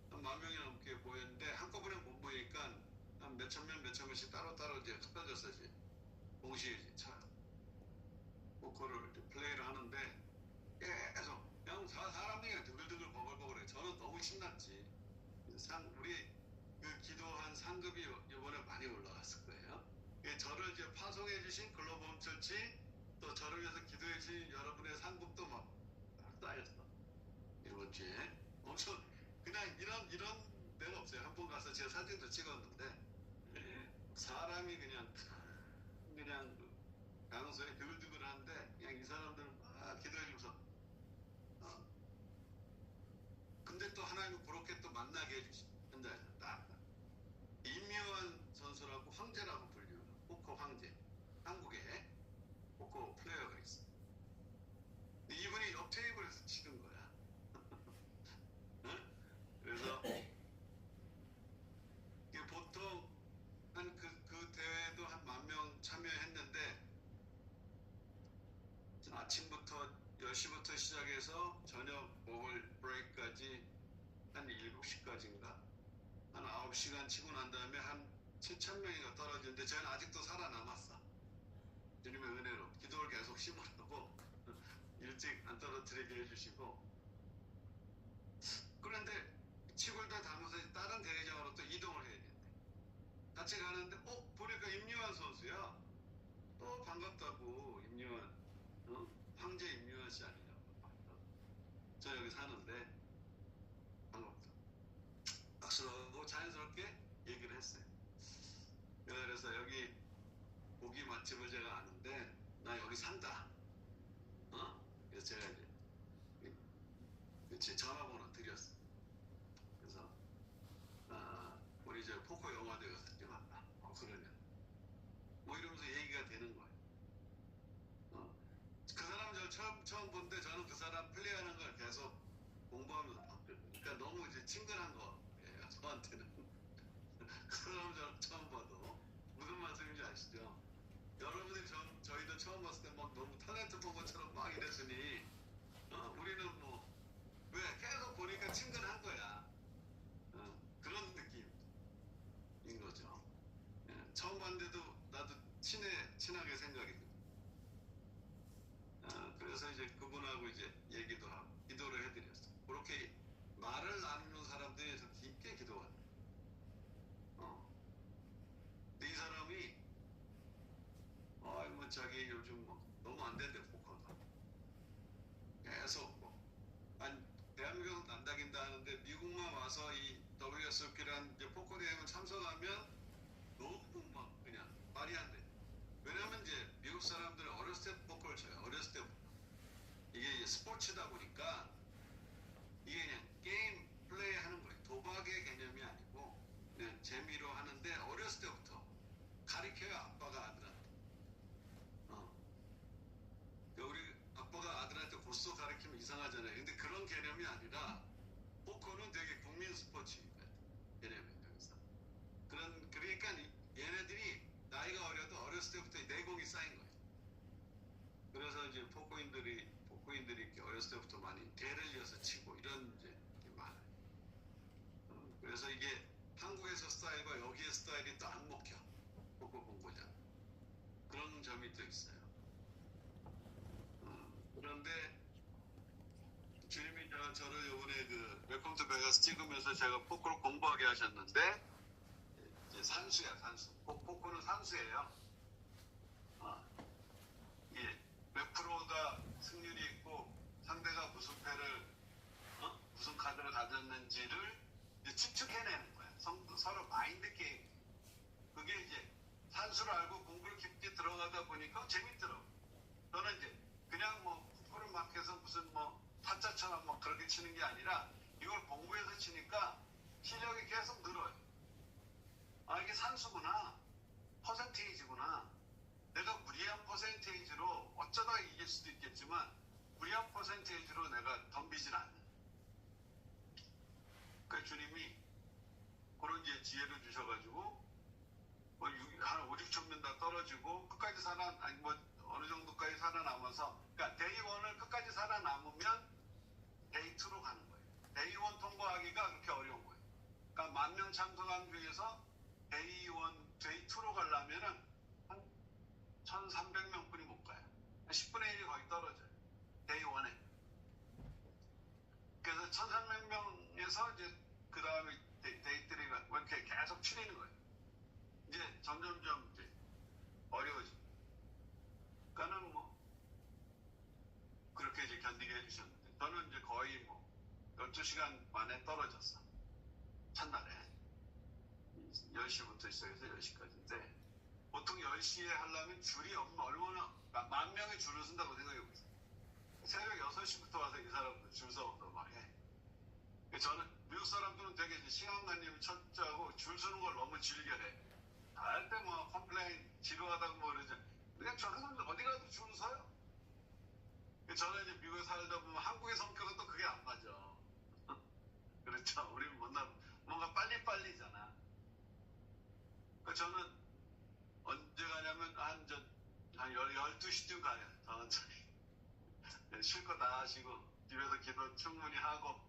한 10,000명이 넘게 보였는데 한꺼번에 못 보이니까 한 몇천 명씩 따로따로 이제 흩어졌어지. 동시에 이제 포커를 이제 플레이를 하는데 계속 그냥 사람들이 드글드글 버글버글해. 저는 너무 신났지. 우리 그 기도한 상급이 이번에 많이 올라갔을 거예요. 저를 이제 파송해 주신 글로벌 철치 또 저를 위해서 기도해 주신 여러분의 상급도 막 쌓였어. 이번 주에 엄청 그냥 이런 데가 없어요. 한 번 가서 제가 사진도 찍었는데 사람이 그냥 강서에 드글드글한데 그냥 이 사람들 막 기도해주면서 근데 또 하나님은 그렇게 또 만나게 해주시 현장에서 딱 임요한 선수라고 황제라고 불리는 포커 황제, 한국에 포커 플레이어가 있어. 근데 이분이 옆 테이블에서 치는 거야. 응? 그래서 이게 보통 한 그 대회도 한 10,000명 참여했는데 아침부터 10시부터 시작해서 저녁 먹을 브레이크까지 한 7시까지인가 한 9시간 치고 난 다음에 한 7,000명이가 떨어지는데 저는 아직도 살아남았어. 주님의 은혜로 기도를 계속 심으라고 일찍 안 떨어뜨리게 해주시고 그런데 치골다 다면서 다른 대회장으로 또 이동을 해야 된대. 같이 가는데 보니까 임요한 선수야. 또 반갑다고 임요한 황제 임요한 씨 아니냐고. 저 여기 사는데 반갑다. 박수하고 자연스럽게 얘기를 했어요. 그래서 여기 고기 맛집을 제가 아는데 나 여기 산다. 그래서 제가 이제 제 전화번호 드렸어. 그래서 우리 저 포커 영화제 가서 찍었다. 그러면 뭐 이러면서 얘기가 되는 거예요. 그 사람 저 처음 본데 저는 그 사람 플레이하는 걸 계속 공부하면서 봤거든요. 그러니까 너무 이제 친근한 거예요. 저한테는. 그 사람 저는 처음 봐도 무슨 말씀인지 아시죠? 여러분이 저희도 처음 봤을 때 막 너무 탤런트 본 것처럼 막 이랬으니 우리는 뭐 왜 계속 보니까 친근한 거야. 그런 느낌인 거죠. 처음 봤는데도 나도 친하게 생각이 듭니다. 그래서 이제 그분하고 이제 얘기도 하고 기도를 해드렸어요. 그렇게 말을 나누는 사람들이 좀 깊게 기도하는. 근데 이 사람이 뭐 자기 요즘 뭐 너무 안 된대 포커가. 계속 대한민국은 안 다긴다 하는데 미국만 와서 이 WSOP라는 포커 대회에 참석하면 너무 막 그냥 말이 안 돼. 왜냐면 이제 미국 사람들은 어렸을 때 포커를 쳐요. 어렸을 때부터. 이게 이제 스포츠다 보니까 이게 그냥 게임 플레이 하는 거예요. 도박의 개념이 아니고 그냥 재미로 하는데 어렸을 때부터 가르쳐요. 아빠가 아들한테. 우리 아빠가 아들한테 고스톱 가르치면 이상하잖아요. 근데 그런 개념이 아니라 포커는 되게 국민 스포츠 개념이에요. 그러니까 얘네들이 나이가 어려도 어렸을 때부터 내공이 쌓인 거예요. 그래서 이제 포커인들이 이렇게 어렸을 때부터 많이 대를 이어서 치고 이런 이제 많아요. 그래서 이게 한국에서 스타일과 여기의 스타일이 또 안 먹혀. 포커 공부자. 그런 점이 또 있어요. 그런데 주님이 저를 이번에 그 웰컴 투 베가스 찍으면서 제가 포커를 공부하게 하셨는데 이제 산수야 산수. 포커는 산수예요. 몇 프로가 승률이 있고 상대가 무슨 패를 무슨 카드를 가졌는지를 이제 추측해내는 거야. 서로 마인드 게임. 그게 이제 산수를 알고 공부를 깊게 들어가다 보니까 재밌더라고. 저는 이제 그냥 뭐 포커를 막 해서 무슨 뭐 타짜처럼 막 그렇게 치는 게 아니라 이걸 공부해서 치니까 실력이 계속 늘어요. 이게 산수구나. 퍼센테이지구나. 내가 무리한 퍼센테이지로 어쩌다 이길 수도 있겠지만 무리한 퍼센테이지로 내가 덤비질 않는. 그 주님이 그런 이제 지혜를 주셔가지고 한 5, 6천 명 다 떨어지고 끝까지 아니 뭐 어느 정도까지 살아남아서, 그러니까 데이 1을 끝까지 살아남으면 데이 2로 가는 거예요. 데이 1 통과하기가 그렇게 어려운 거예요. 그러니까 10,000명 참석한 중에서 데이 1, 데이 2로 가려면은 한 1,300명뿐이 못 가요. 10분의 1이 거의 떨어져요. 데이 1에. 그래서 1,300명에서 이제 그 다음에 데이 3가 이렇게 계속 추리는 거예요. 이제 점점점 이제 어려워지고. 그러니까는 뭐 그렇게 이제 견디게 해주셨는데, 저는 이제 거의 뭐 12시간 만에 떨어졌어. 첫날에 10시부터 시작해서 10시까지인데, 보통 10시에 하려면 줄이 얼마나 10,000명의 줄을 쓴다고 생각해보세요. 새벽 6시부터 와서 이 사람들 줄 서서 막 해. 저는 미국 사람들은 되게 이제 시간관념이 철저하고 줄 서는 걸 너무 즐겨해. 할 때 뭐 컴플레인 지루하다고 뭐 그러죠. 그냥 저 사람들 어디 가도 줄 서요. 저는 이제 미국에 살다 보면 한국의 성격은 또 그게 안 맞아. 그렇죠. 우리는 뭔가 빨리빨리잖아. 저는 언제 가냐면 한 12시쯤 가요. 천천히. 쉴 거 다 하시고 집에서 기도 충분히 하고,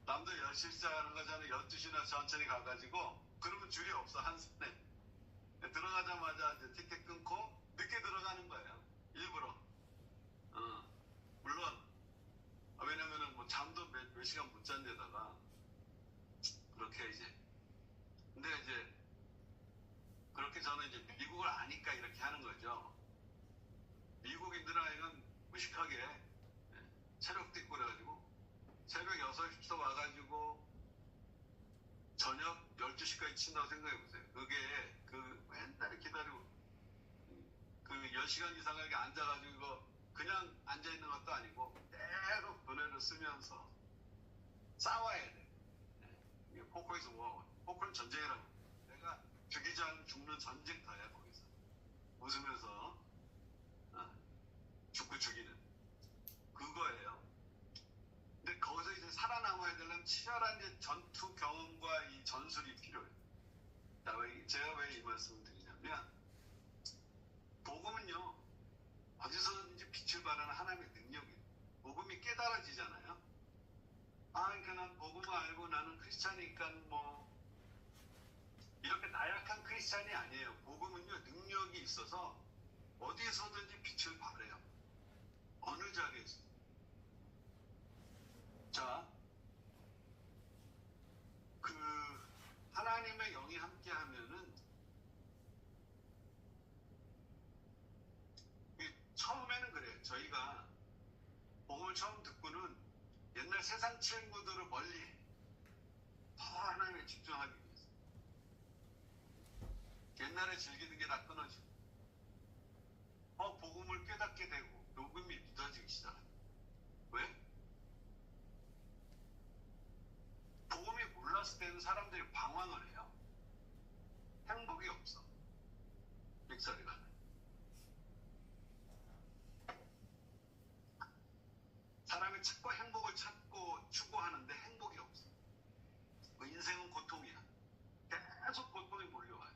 남들 10시 시작하는 거잖아요. 12시나 천천히 가가지고, 그러면 줄이 없어. 한 손에 들어가자마자 이제 티켓 끊고 늦게 들어가는 거예요. 일부러. 물론 왜냐면은 뭐 잠도 몇 시간 못 잔 데다가 그렇게 이제. 근데 이제 그렇게 저는 이제 미국을 아니까 이렇게 하는 거죠. 미국인들은 이건 무식하게 체력도 있고 그래가지고 새벽 6시부터 와가지고 저녁 12시까지 친다고 생각해보세요. 그게 맨날 기다리고 10시간 이상하게 앉아가지고 이거 그냥 앉아있는 것도 아니고 계속 돈을 쓰면서 싸워야 돼. 이게 포커에서 뭐하고, 포커는 전쟁이라고. 내가 죽이지 않으면 죽는 전쟁터야. 거기서 웃으면서 죽고 죽이는 그거예요. 근데 거기서 이제 살아남아야 되려면 치열한 이제 전투 경험과 이 전술이 필요해요. 제가 왜 이 말씀을 드리냐면, 복음은요 어디서든지 빛을 발하는 하나님의 능력이에요. 복음이 깨달아지잖아요. 그러니까 난 복음을 알고 나는 크리스찬이니까 뭐 이렇게 나약한 크리스찬이 아니에요. 복음은요 능력이 있어서 어디서든지 빛을 발해요. 어느 자리에서. 자, 하나님의 영이 함께 하면은, 처음에는 그래요. 저희가 복음을 처음 듣고는 옛날 세상 친구들을 멀리 더 하나님에 집중하기 위해서 옛날에 즐기는 게 다 끊어지고, 복음을 깨닫게 되고 복음이 믿어지기 시작합니다. 왜? 복음이 몰랐을 때는 사람들이 방황을 해요. 행복이 없어. 믹서리가. 사람이 자꾸 행복을 찾고 추구하는데 행복이 없어. 인생은 고통이야. 계속 고통이 몰려와요.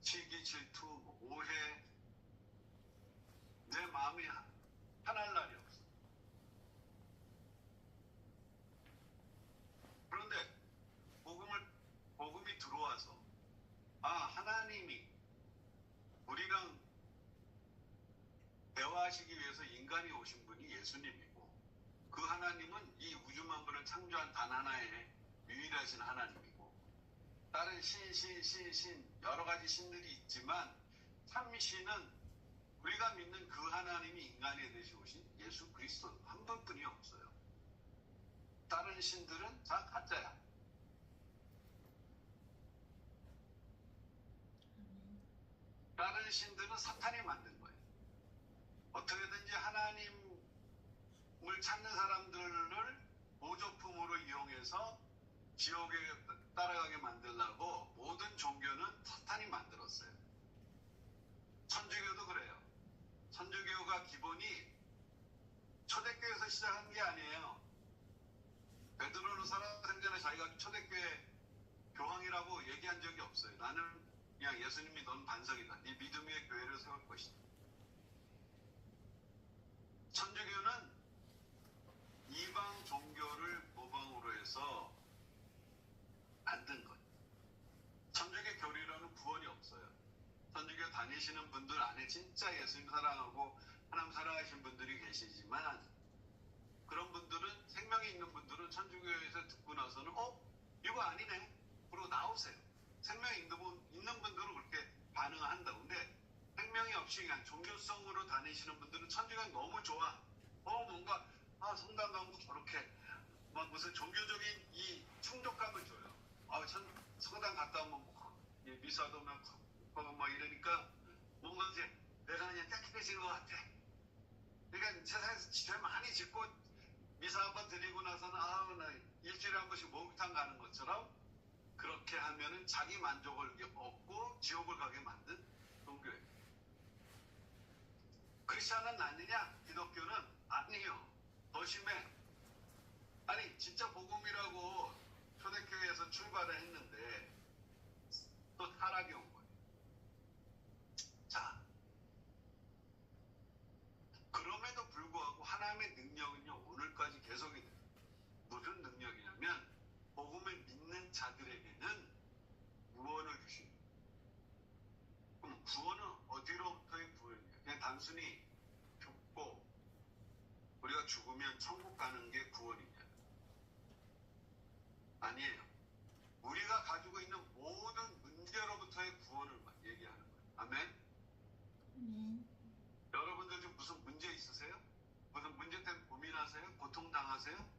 시기, 질투, 오해. 내 마음이 편할 날이 없어. 그런데 복음이 들어와서 하나님이 우리랑 대화하시기 위해서 인간이 오신 분이 예수님이고, 그 하나님은 이 우주 만물을 창조한 단 하나의 유일하신 하나님이고, 다른 신 여러 가지 신들이 있지만 참신은 우리가 믿는 그 하나님이 인간이 되시 오신 예수 그리스도 한 분뿐이 없어요. 다른 신들은 다 가짜야. 다른 신들은 사탄이 만든 거예요. 어떻게든지 하나님을 찾는 사람들을 보조품으로 이용해서 지옥에 따라가게 만들려고 모든 종교는 사탄이 만들었어요. 천주교도 그래요. 천주교가 기본이 초대교회에서 시작한 게 아니에요. 베드로는 살아생전에 자기가 초대교회 교황이라고 얘기한 적이 없어요. 나는 그냥 예수님이 넌 반석이다. 네 믿음의 교회를 세울 것이다. 천주교는 이방 종교를 모방으로 해서 만든 거예요. 천주교 교리로는 구원이 없어요. 천주교 다니시는 분들 안에 진짜 예수님 사랑하고 하나님 사랑하시는 분들이 계시지만 그런 분들은 생명이 있는 분들은 천주교에서 듣고 나서는 이거 아니네. 그러고 나오세요. 생명이 있는 분들은 그렇게 반응한다고. 근데 생명이 없이 그냥 종교성으로 다니시는 분들은 천주교가 너무 좋아. 뭔가 성당 가면 저렇게 막 무슨 종교적인 이 충족감을 줘요. 성당 갔다 오면 미사도 막 이러니까 뭔가 이제 내가 그냥 깨끗해진 것 같아. 그러니까 세상에서 죄 많이 짓고 미사 한번 드리고 나서는 나 일주일에 한 번씩 목욕탕 가는 것처럼 그렇게 하면은 자기 만족을 얻고 지옥을 가게 만든 종교예요. 크리스천은 아니냐? 기독교는 아니에요. 더 심해. 아니 진짜 복음이라고 초대교회에서 출발을 했는데 또 타락이 온 거예요. 자, 그럼에도 불구하고 하나님의 능력은요 오늘까지 계속이 돼요. 무슨 능력이냐면 복음을 믿는 자들에게는 구원을 주십니다. 그럼 구원은 어디로부터의 구원이에요? 그냥 단순히 죽고 우리가 죽으면 천국 가는 게 구원이냐? 아니에요. 우리가 가지고 있는 모든 문제로부터의 구원을 얘기하는 거예요. 아멘? 여러분들 지금 무슨 문제 있으세요? 무슨 문제 때문에 고민하세요? 고통당하세요?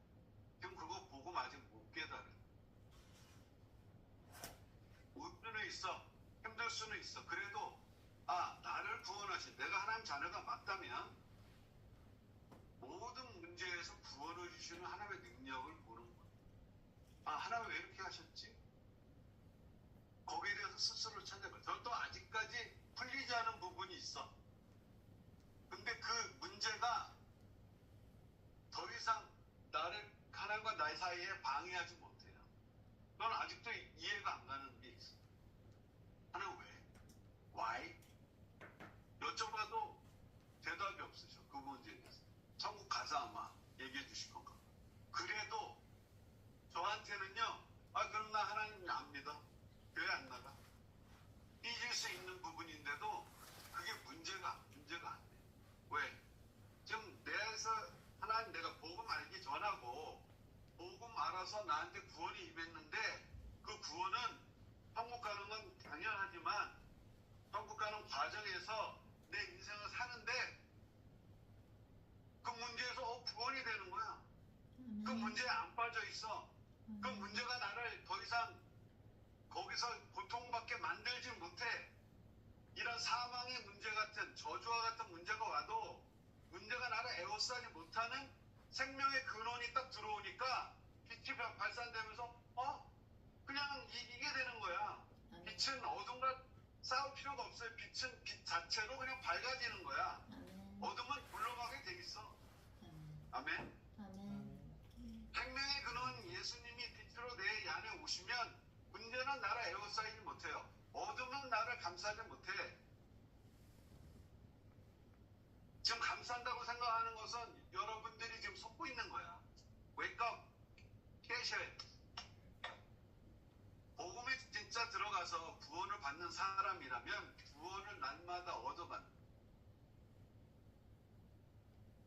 지금 그거 보고 아직 못 깨달아요. 울 수는 있어. 힘들 수는 있어. 그래도 나를 구원하신 내가 하나님 자녀가 맞다면 모든 문제에서 구원을 주시는 하나님의 능력을 보는 거예요. 하나님 왜 이렇게 하셨지? 거기에 대해서 스스로 찾아봐요. 저도 아직까지 풀리지 않은 부분이 있어. 근데 그 문제가 더 이상 나를 하나님과 나의 사이에 방해하지 못해요. 넌 아직도 이해가 안 가는 게 있어. 하나님 왜? Why? 여쭤봐도 대답이 없으셔. 그 문제에 대해서. 천국 가서 아마 얘기해 주실 건가. 그래도 저한테는요. 그럼 나 하나님 안 믿어. 교회 안 나가. 삐질 수 있는 부분인데도 그게 문제가 안 돼. 왜? 지금 내에서 하나님 내가 복음 알기 전하고 복음 알아서 나한테 구원이 임했는데 그 구원은 천국 가는 건 당연하지만 천국 가는 과정에서 내 인생을 사는데 그 문제에서 구원이 되는 거야. 그 문제에 안 빠져 있어. 그 문제가 나를 더 이상 거기서 고통받게 만들지 못해. 이런 사망의 문제 같은 저주와 같은 문제가 와도 문제가 나를 에워싸지 못하는 생명의 근원이 딱 들어오니까 빛이 발산되면서 그냥 이기게 되는 거야. 빛은 어둠과 싸울 필요가 없어요. 빛은 빛 자체로 그냥 밝아지는 거야. 어둠은 물러가게 돼 있어. 아멘. 생명의 근원 예수님이 빛으로 내 안에 오시면 문제는 나를 에워싸이지 못해요. 어둠은 나를 감싸지 못해. 지금 감싼다고 생각하는 것은 여러분들이 지금 속고 있는 거야. Wake up. 깨셔야 돼. 복음에 진짜 들어가서 구원을 받는 사람이라면 구원을 날마다 얻어가는.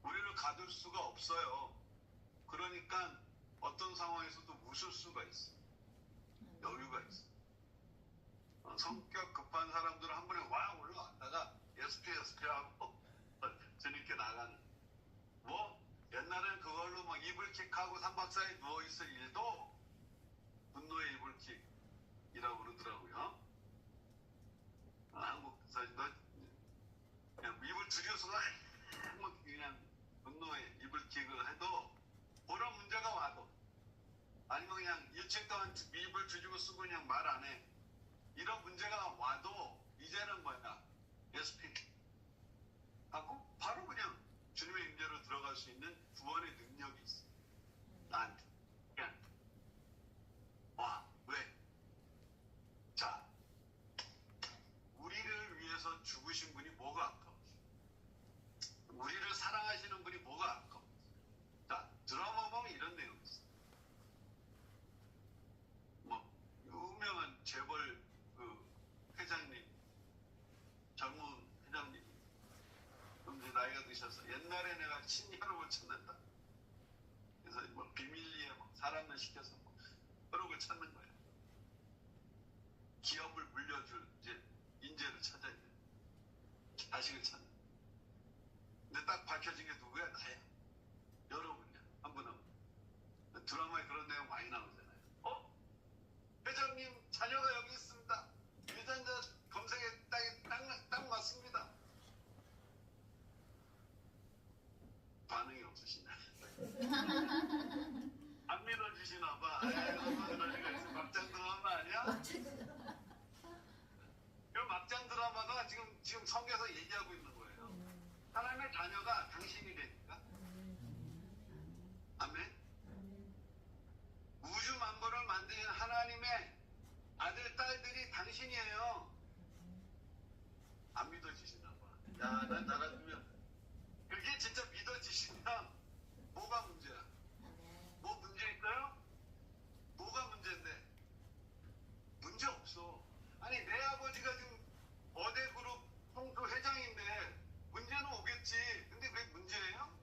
우리를 가둘 수가 없어요. 그러니까 어떤 상황에서도 웃을 수가 있어. 여유가 있어. 성격 급한 사람들은 한 번에 올라왔다가 SP 하고 저녁에 나가는. 옛날에는 그걸로 막 이불킥하고 3박 4일 누워있을 일도 분노의 이불킥이라고 그러더라고요. 한국에서 그냥 입을 줄여서 그냥 분노의 이불킥을 해도 그런 문제가 와도 아니면 그냥 일주일 동안 입을 줄이고 쓰고 그냥 말 안 해. 이런 문제가 와도 이제는 SP 하고 바로 그냥 주님의 임재로 들어갈 수 있는 구원의 능력이 있어. 나한테. 그냥 와, 왜? 자, 우리를 위해서 죽으신 분이 뭐가 아까워? 우리를 사랑하시는 분이 뭐가 아까워? 자, 드라마 보면 이런 내용이 있어. 뭐 유명한 재벌 그 회장님, 젊은 회장님, 좀 이제 나이가 드셔서 옛날에 내가 친혈압을 찾는다. 그래서 뭐 비밀리에 뭐 사람을 시켜서 뭐 혈압을 찾는 거야. 기업을 물려줄 이제 인재를 찾아야 돼. 자식을 찾는. 근데 딱 밝혀진 게 누구야? 나야. 여러분이야. 한 분 한 분. 드라마에 그런 내용 많이 나오잖아요. 회장님 자녀가 여기 있습니다. 유전자 검색에 딱 맞습니다. 반응이 없으시네. 안 믿어주시나 봐. 막장 드라마 아니야? 이 막장 드라마가 지금 성경에서 얘기하고 있는 거예요. 하나님의 자녀가 당신이 되니까. 아멘. 우주 만물을 만드는 하나님의 아들, 딸들이 당신이에요. 안 믿어지시나 봐. 야, 난 나라면 그게 진짜 믿어지시면 뭐가 문제야? 뭐 문제 있어요? 뭐가 문제인데? 문제 없어. 아니, 내 아버지가 지금 어대그룹 홍수 회장인데 문제는 오겠지. 근데 왜 문제예요?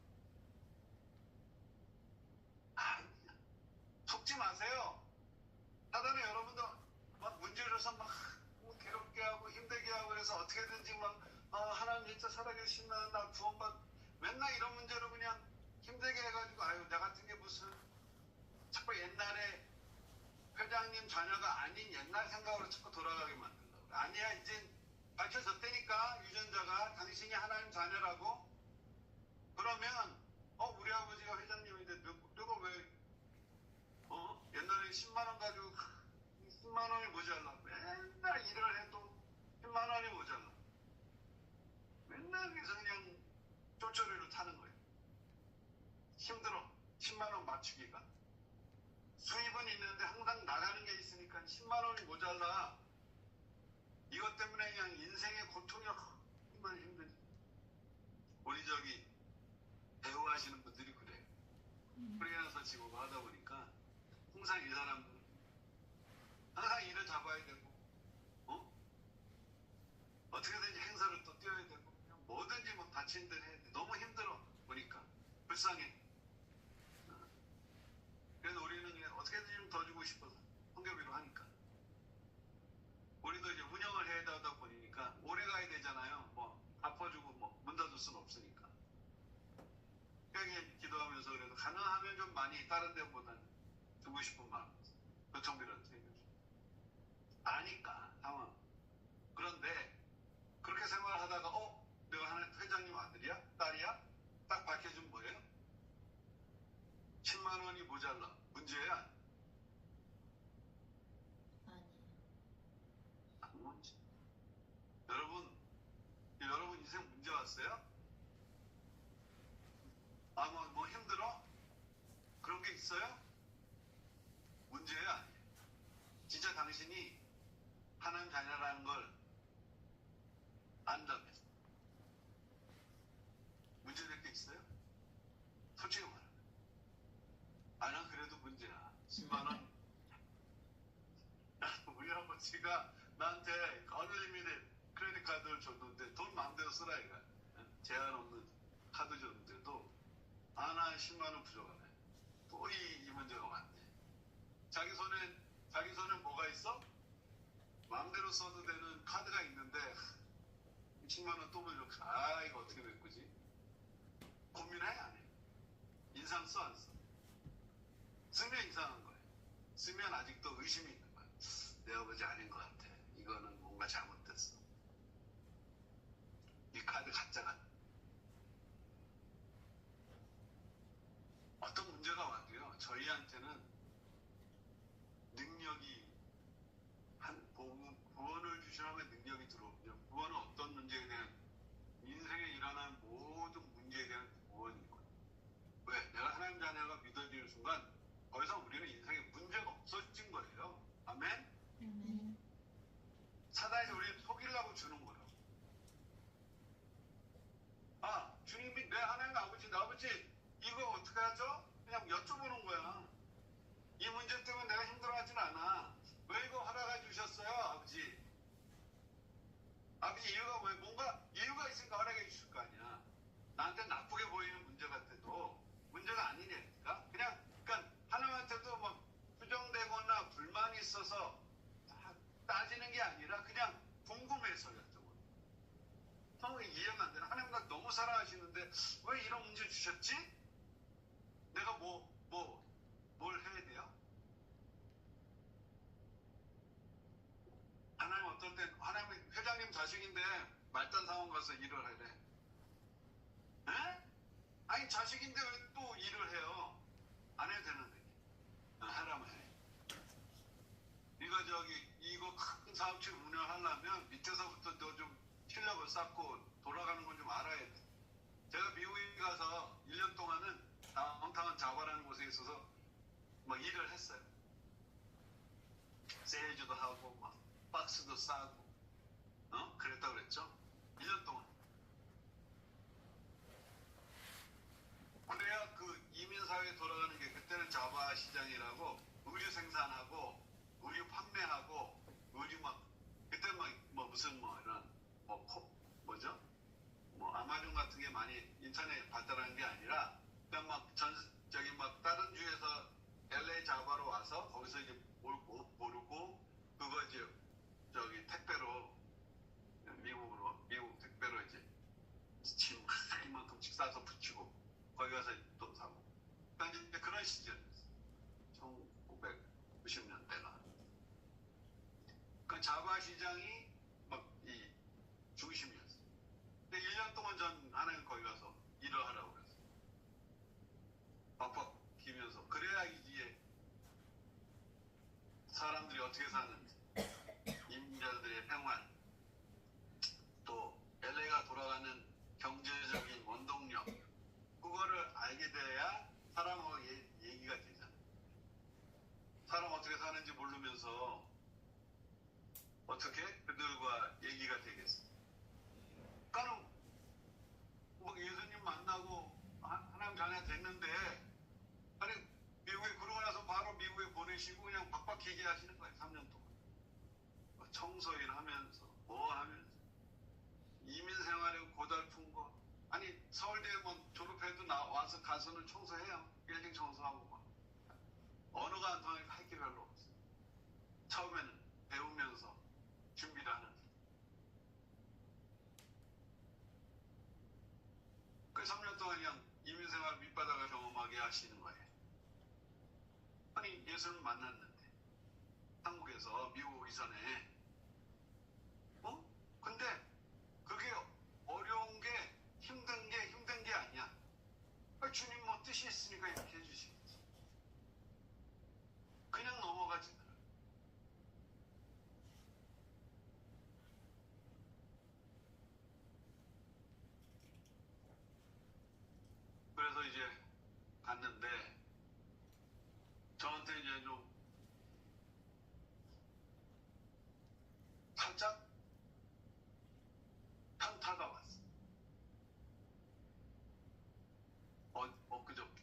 아니야. 속지 마세요. 사단에 여러분도 막 문제를 줘서 막 괴롭게 하고 힘들게 하고 그래서 어떻게든지 막 하나님 진짜 살아계시나 나 구원받 맨날 이런 문제로 그냥 힘들게 해가지고 아유 나 같은 게 무슨 자꾸 옛날에 회장님 자녀가 아닌 옛날 생각으로 자꾸 돌아가게 만든다고. 아니야, 이제 밝혀졌다니까 유전자가 당신이 하나님 자녀라고. 그러면 우리 아버지가 회장님인데 누가 왜 옛날에 10만 원 가지고 10만 원이 모자라. 맨날 일을 해도 10만 원이 모자라. 맨날 그래서 그냥 쫄쫄이로 타는 거예요. 힘들어. 10만 원 맞추기가. 수입은 있는데 항상 나가는 게 있으니까 10만 원이 모자라. 이것 때문에 그냥 인생의 고통이 정말 힘들지. 우리 저기 배우 하시는 분들이 그래요. 프리랜서 직업을 하다 보니까 항상 이 사람들 항상 일을 잡아야 되고 어떻게든지 행사를 또 뛰어야 되고 그냥 뭐든지 뭐 다친 대로 해야 돼. 너무 힘들어 보니까 불쌍해. 그래서 우리는 그냥 어떻게든지 좀 더 주고 싶어서 성교비로 하니까 우리도 이제 운영을 해야 되다 보니까 오래 가야 되잖아요. 뭐 갚아주고 뭐 문 닫을 수는 없으니까. 그냥 기도하면서 그래도 가능하면 좀 많이 다른 데보다 주고 싶은 마음 요청비라도 생겨줘. 아니까 상황. 그런데 그렇게 생활하다가 내가 하나 회장님 아들이야? 딸이야? 딱 밝혀준 뭐예요? 10만 원이 모자라. 문제야? 안 문제. 여러분 인생 문제 왔어요? 뭐 힘들어? 그런 게 있어요? 문제야 아니에요. 진짜 당신이 하나님 자녀라는 걸 안다면 문제될 게 있어요? 솔직히 말하면 난 그래도 문제야. 10만 원. 우리 아버지가 나한테 언리미티드 크레딧 카드를 줬는데 돈 마음대로 쓰라 이거야. 제한 없는 카드 줬는데도 나 10만 원 부족하네. 또 이 문제가 왔네. 자기 손에 뭐가 있어? 마음대로 써도 되는 카드가 있는데 10만 원 또 부족하. 이거 어떻게 메꾸지? 고민해 안 해? 인상 써 안 써? 쓰면 이상한 거예요. 쓰면 아직도 의심이 있는 거예요. 내 아버지 아닌 것 같아. 이거는 뭔가 잘못됐어. 이 카드 가짜 같아. 어떤 문제가 와도요. 저희한테는 능력이 구원을 주시라면 능력이 들어오면 구원은 어떤 문제에 대한 인생에 일어나는 아버지 이거 어떻게 하죠? 그냥 여쭤보는 거야. 이 문제 때문에 내가 힘들어하진 않아. 왜 이거 허락해 주셨어요, 아버지? 아버지 이유가 왜 뭔가 이유가 있으니까 허락해 주실 거 아니야. 나한테 나쁘게 보이는 문제 같아도 문제가 아니니까 그냥 그러니까 하나님한테도 막 부정되거나 불만이 있어서 따지는 게 아니라 그냥 궁금해서 여쭤보는. 성이 이해가 안 되나? 하나님과 너무 사랑하시는데 왜 이런 문제 주셨지? 내가 뭘 해야 돼요? 하나님 어떨 때 하나님 회장님 자식인데 말단 상황 가서 일을 하래. 에? 아니 자식인데 왜 또 일을 해요? 안 해도 되는데. 하라면 해. 네가 이거 큰 사업체 운영하려면 밑에서부터 너 좀 실력을 쌓고 돌아가는 건 좀 알아야 돼. 제가 미국에 가서 1년 동안은 다운타운 자바라는 곳에 있어서 막 일을 했어요. 세일즈도 하고 막 박스도 싸고 그랬다 그랬죠. 1년 동안. 그래야 그 이민사회에 돌아가는 게 그때는 자바 시장이라고 의류 생산하고 의류 판매하고 의류 막 그때 뭐 무슨 뭐 이런 뭐죠? 뭐 아마존 같은 게 많이 인터넷 발달하는 게 아니라 그냥 막 막 다른 주에서 LA 자바로 와서 거기서 이제 모르고 그거 이제 택배로 미국 택배로 이제 짐 이만큼씩 싸서 붙이고 거기 가서 또 사고. 그러니까 이제 그런 시절이었어요. 1990년대가. 그 자바 시장이 막 이 중심이었어요. 근데 1년 동안 전 하나님 거기 가서 일을 하라고 그랬어요. 빡빡 기면서 그래야 이제 사람들이 어떻게 사는지 이민자들의 생활 또 LA가 돌아가는 경제적인 원동력 그거를 알게 돼야 사람하고 얘기가 되잖아. 사람 어떻게 사는지 모르면서 어떻게 그들과 얘기가 되겠어. 그러니까 뭐 예수님 만나고 하나님 자녀 됐는데 아니 미국에 그러고 나서 바로 미국에 보내시고 그냥 박박히게 하시는 거예요. 3년 동안. 청소일 하면서 뭐 하면서 이민 생활에 고달픈 거 아니 서울대에 뭐 졸업해도 와서 가서는 청소해요. 빌딩 청소하고 막 언어가 안 통하니까 할 게 별로 없어요. 처음에는 배우면서 준비를 하는데 그 3년 동안 그냥 이민 생활 밑바닥을 경험하게 하시는 거예요. 아니 예수를 만났는데 한국에서 미국 오기 전에 근데 그게 어려운 게 힘든 게 아니야. 주님 뭐 뜻이 있으니까 이렇게 해주시겠지. 그냥 넘어가지더라. 그래서 이제 갔는데 저한테 이제 좀 살짝 현타가 왔어. 엊그저께.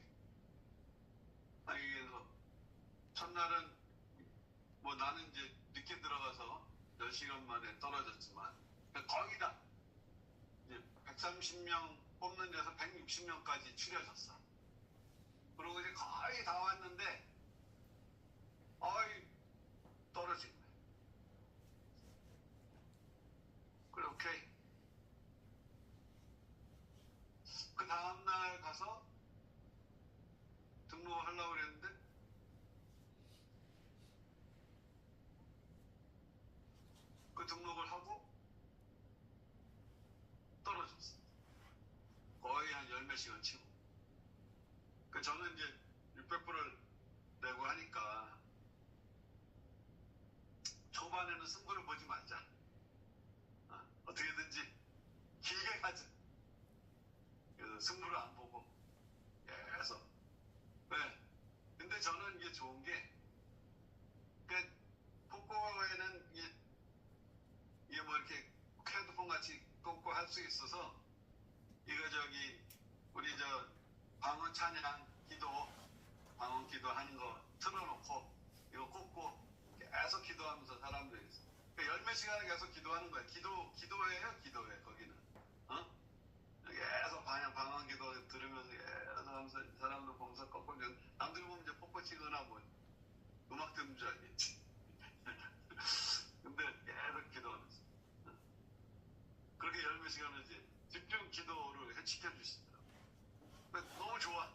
아니 그래서 첫날은 뭐 나는 이제 늦게 들어가서 10시간 만에 떨어졌지만 거의 다 이제 130명 뽑는 데서 160명까지 추려졌어. 그리고 이제 거의 다 왔는데 떨어진 거야. 그래 오케이. 그 다음날 가서 등록을 하려고 그랬는데 그 등록을 하고 떨어졌어. 거의 한 열 몇 시간 치고. 저는 이제 600불을 내고 하니까 초반에는 승부를 보지 말자. 어떻게든지 길게 가자. 그래서 승부를 안 보고 계속. 네. 근데 저는 이게 좋은 게 폭포에는 이게 뭐 이렇게 핸드폰 같이 꽂고 할 수 있어서 이거 우리 방언 찬양, 방언 기도하는 거 틀어놓고 이거 꽂고 계속 기도하면서 사람들이 있어. 열몇 시간을 계속 기도하는 거야. 기도회 거기는. 계속 방언 기도 들으면서 계속 하면서 사람들 보면서 꺾고 남들 보면 이제 뽀뽀 치거나 뭐 음악 듣는 줄 알겠지. 근데 계속 기도하면서 그렇게 열몇 시간을 이제 집중 기도를 지켜주시더라고. 너무 좋아.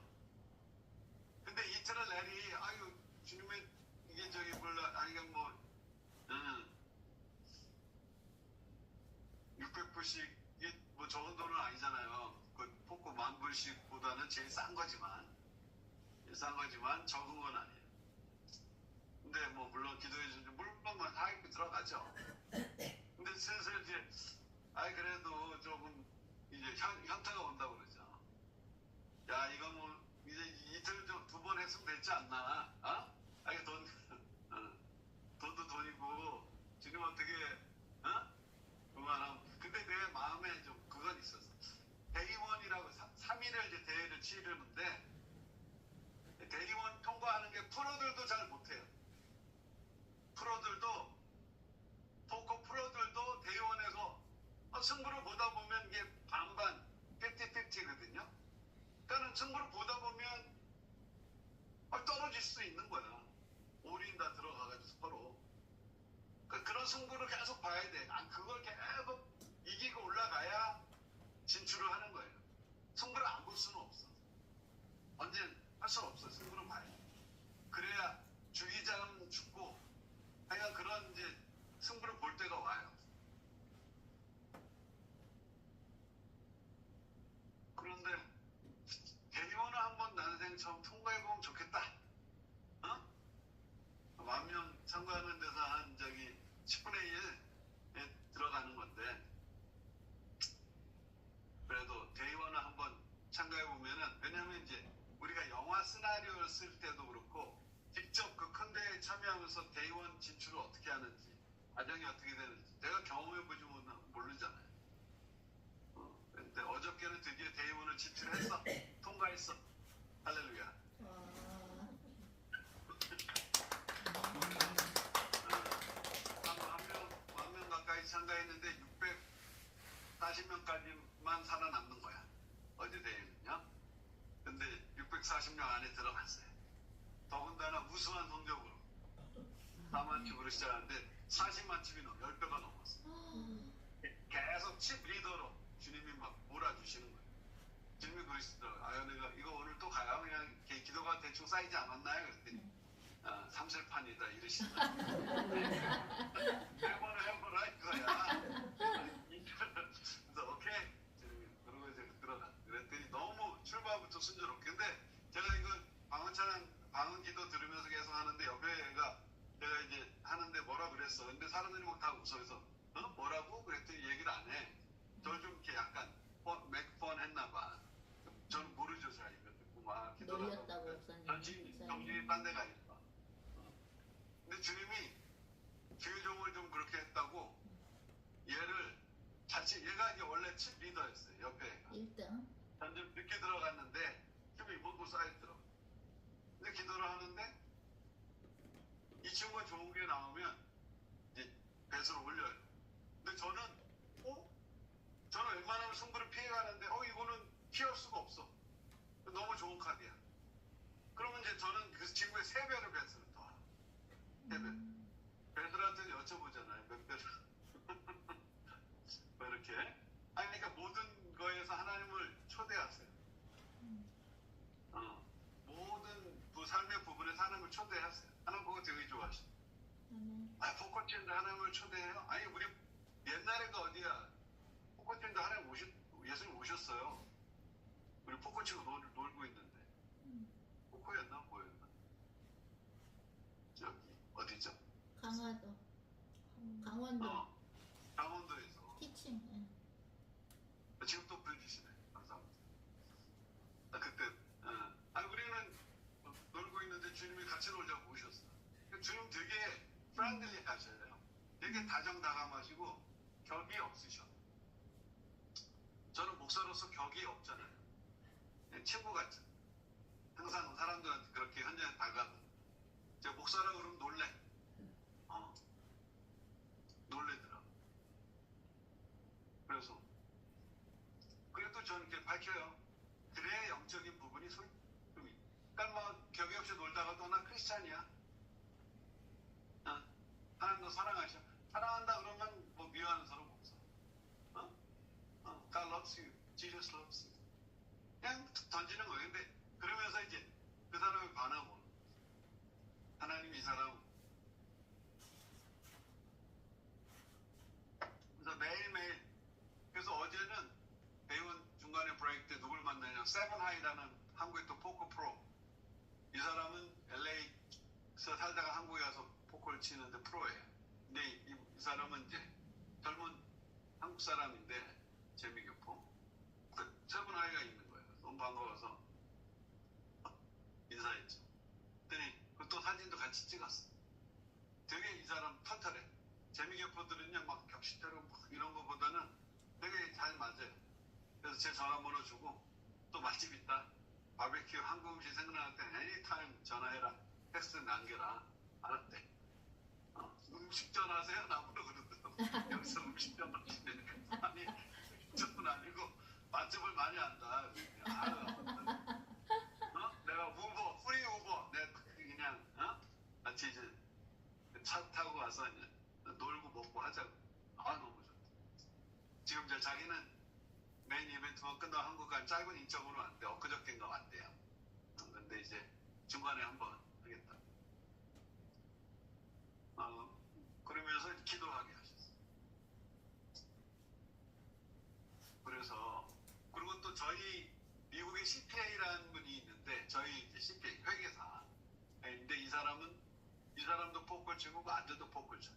근데 이틀을 내리 아유 주님의 이게 저기 몰라 아니 뭐 600불씩 이게 뭐 적은 돈은 아니잖아요. 그 폭고 10,000불씩보다는 제일 싼 거지만 적은 건 아니에요. 근데 뭐 물론 기도해 주는 물론 다 입고 들어가죠. 근데 슬슬 이제 그래도 조금 이제 현타가 온다고 그러죠. 야 이거 뭐 이제 이틀 좀 2번 했으면 됐지 않나? 아니 돈도 돈이고 주님 어떻게 그만하면 근데 내 마음에 좀 그건 있었어. 대의원이라고 3일을 이제 대회를 치르는데 대의원 통과하는 게 프로들도 잘 못해요. 포커 프로들도 대의원에서 승부를 보다 보면 이게 반반 50-50거든요. 그러니까 승부를 보다 보면 떨어질 수 있는 거야. 올인 다 들어가가지고 서로. 그런 승부를 계속 봐야 돼. 그걸 계속 이기고 올라가야 진출을 하는 거예요. 승부를 안 볼 수는 없어. 언젠 할 수는 없어. 승부를 봐야 돼. 그래야 주기자는 죽고 하여간 그런 이제 승부를 볼 때가 와요. 그런데 대리원을 한번 난생 처음 통과해보면 좋겠다. 10,000명 참가하는 데서 한 10분의 1에 들어가는 건데 그래도 대의원을 한번 참가해보면은 왜냐면 이제 우리가 영화 시나리오를 쓸 때도 그렇고 직접 그 큰 대회에 참여하면서 대의원 진출을 어떻게 하는지 과정이 어떻게 되는지 내가 경험해보지 모르잖아요. 근데 어저께는 드디어 대의원을 진출했어. 통과했어. 할렐루야. 한 명 가까이 참가했는데 640명까지만 살아남는 거야. 어제 대회는요. 근데 640명 안에 들어갔어요. 더군다나 우수한 성적으로 4만집으로 시작하는데 40만집이 10배가 넘었어. 계속 칩 리더로 주님이 막 몰아주시는 거예요. 주님이 그러시더라고요. 내가 이거 오늘 또 가요? 그냥 기도가 대충 쌓이지 않았나요? 그랬더니 삼셀판이다 이러시더라고요. 해보라 이거야. 그래서 오케이. 그러고 이제 들어가. 그랬더니 너무 출발부터 순조롭게. 근데 제가 이거 방언 기도 들으면서 계속 하는데 옆에 애가 제가 이제 하는데 뭐라 그랬어. 근데 사람들이 막 다 웃어서 뭐라고? 그랬더니 얘기를 안 해. 저를 좀 이렇게 약간 맥폰 했나 봐. 저는 모르죠. 잘 이거 듣고 막 놀렸다고 목사님. 정신이 딴 데가 있어. 근데 주님이 주의종을 좀 그렇게 했다고 얘를 얘가 이제 원래 칩 리더였어요. 옆에 애가. 1등. 전 좀 늦게 들어갔는데 힘이 몸도 쌓였더라고. 근데 기도를 하는데 이 친구가 좋은 게 나오면 이제 배수를 올려요. 근데 저는 웬만하면 승부를 피해가는데 이거는 피할 수가 없어. 너무 좋은 카드야. 그러면 이제 저는 그 친구의 3배를 배수를 더 하고 3배. 배수한테 여쭤보잖아요. 몇 배를. 뭐 이렇게. 그러니까 모든 거에서 하나님을 초대하세요. 모든 삶의 부분에서 하나님을 초대하세요. 하나님 그거 되게 좋아하시죠. 포커치인데 하나님을 초대해요? 아니 우리 옛날에가 어디야? 포커치인데 하나님 예수님 오셨어요. 우리 포커치고 놀고 있는데 포커였나 뭐였나? 저기 어디죠? 강화도. 강원도. 강원도에서 티칭. 지금 또 불주시네. 감사합니다. 그때 우리는 놀고 있는데 주님이 같이 놀자고 오셨어. 주님 되게 프렌들리 하셔요. 되게 다정다감하시고 격이 없으셔. 저는 목사로서 격이 없잖아요. 친구 같죠. 항상 사람들한테 그렇게 현장에 다가고 제 목사라 그러면 놀래. 놀래더라. 그래서 그래도 저는 이렇게 밝혀요. 그래야 영적인 부분이 좀 그러니까 뭐 격이 없이 놀다가도 나 크리스찬이야. 하나님도 사랑하셔. 사랑한다 그러면 뭐 미워하는 사람 없어. God loves you. Jesus loves you. 그냥 던지는 거예요. 근데 그러면서 이제 그 사람의 반응을 하나님 이 사람 그래서 매일매일 그래서 어제는 배운 중간에 브레이크 때 누굴 만나냐 세븐하이라는 한국의 또 포커 프로 이 사람은 LA에서 살다가 한국에 가서 포커를 치는데 프로예요. 근데 이 사람은 이제 젊은 한국 사람인데 재미있고 그 세븐하이가 있는 거예요. 너무 반가워서 인사했죠. 그랬더니 또 사진도 같이 찍었어. 되게 이 사람 털털해. 재미교포들은요 막 격식대로 막 이런 거보다는 되게 잘 맞아요. 그래서 제 전화번호 주고 또 맛집 있다. 바베큐 한국 음식 생각날 때 애니타임 전화해라. 텍스트 남겨라. 알았대. 음식 전화하세요? 나보러 그러더라고. 여기서 음식 전화하시네. 아니 저는 아니고 맛집을 많이 한다. 내가 우버, 프리 우버. 내가 그냥 같이 이제 차 타고 와서 이제 놀고 먹고 하자고. 너무 좋다. 지금 이제 자기는 메인 이벤트만 끝나고 한국 간 짧은 인적으로 왔는데 엊그저께인가 왔대요. 근데 이제 중간에 한번 하겠다. 그러면서 기도하게 하셨어요. 그래서 그리고 또 저희 미국에 CPA라는 분이 있는데 저희 이제 CPA 회계사. 근데 이 사람도 포크를 치고 아들도 포크를 쳐요.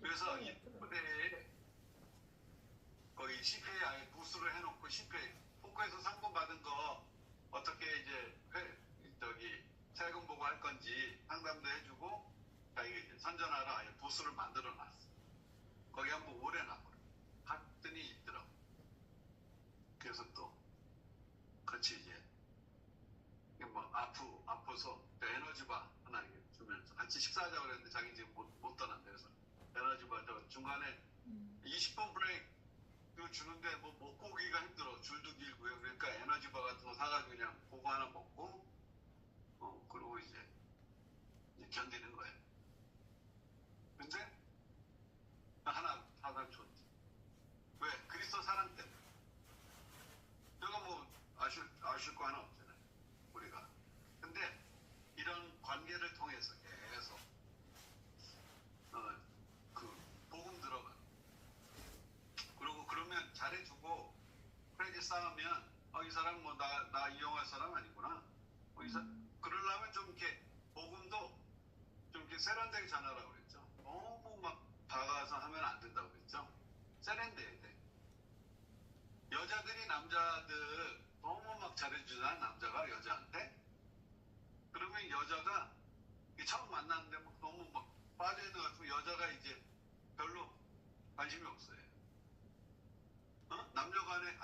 그래서 이 무대에 거기 CPA 아예 부스를 해놓고 CPA 포크에서 상금 받은 거 어떻게 이제 세금 보고 할 건지 상담도 해주고 자기가 이제 선전하러 아예 부스를 만들어놨어. 거기 한번 오래 나고 갔더니 있더라고. 그래서 또 같이 이제 뭐 아파서 에너지바 하나 이렇게 주면서 같이 식사하자고 그랬는데 자기 지금 못 떠난대. 그래서 에너지바 저 중간에 20분 브레이크 주는데 뭐 먹고 오기가 힘들어. 줄도 길고요. 그러니까 에너지바 같은 거 사가지고 그냥 그거 하나 먹고 그리고 이제 견디는 거예요. 근데 하나 사상 좋지. 왜? 그리스도 사랑 때문에. 내가 뭐 아실 거 하나 없잖아요. 우리가. 근데 이런 관계를 통해서 계속 그 복음 들어가. 그리고 그러면 잘해주고 크레딧 쌓으면 이 사람 뭐 나 이용할 사람 아니구나. 그러려면 좀 이렇게 복음도 좀 이렇게 세련되게 전하라고 그랬죠. 너무 막 다가가서 하면 안 된다고 그랬죠. 세련돼야 돼. 여자들이 남자들 너무 막 잘해주잖아. 남자가 여자한테. 그러면 여자가 처음 만났는데 막 너무 막 빠져있는 것 같고 여자가 이제 별로 관심이 없어요. 남녀 간에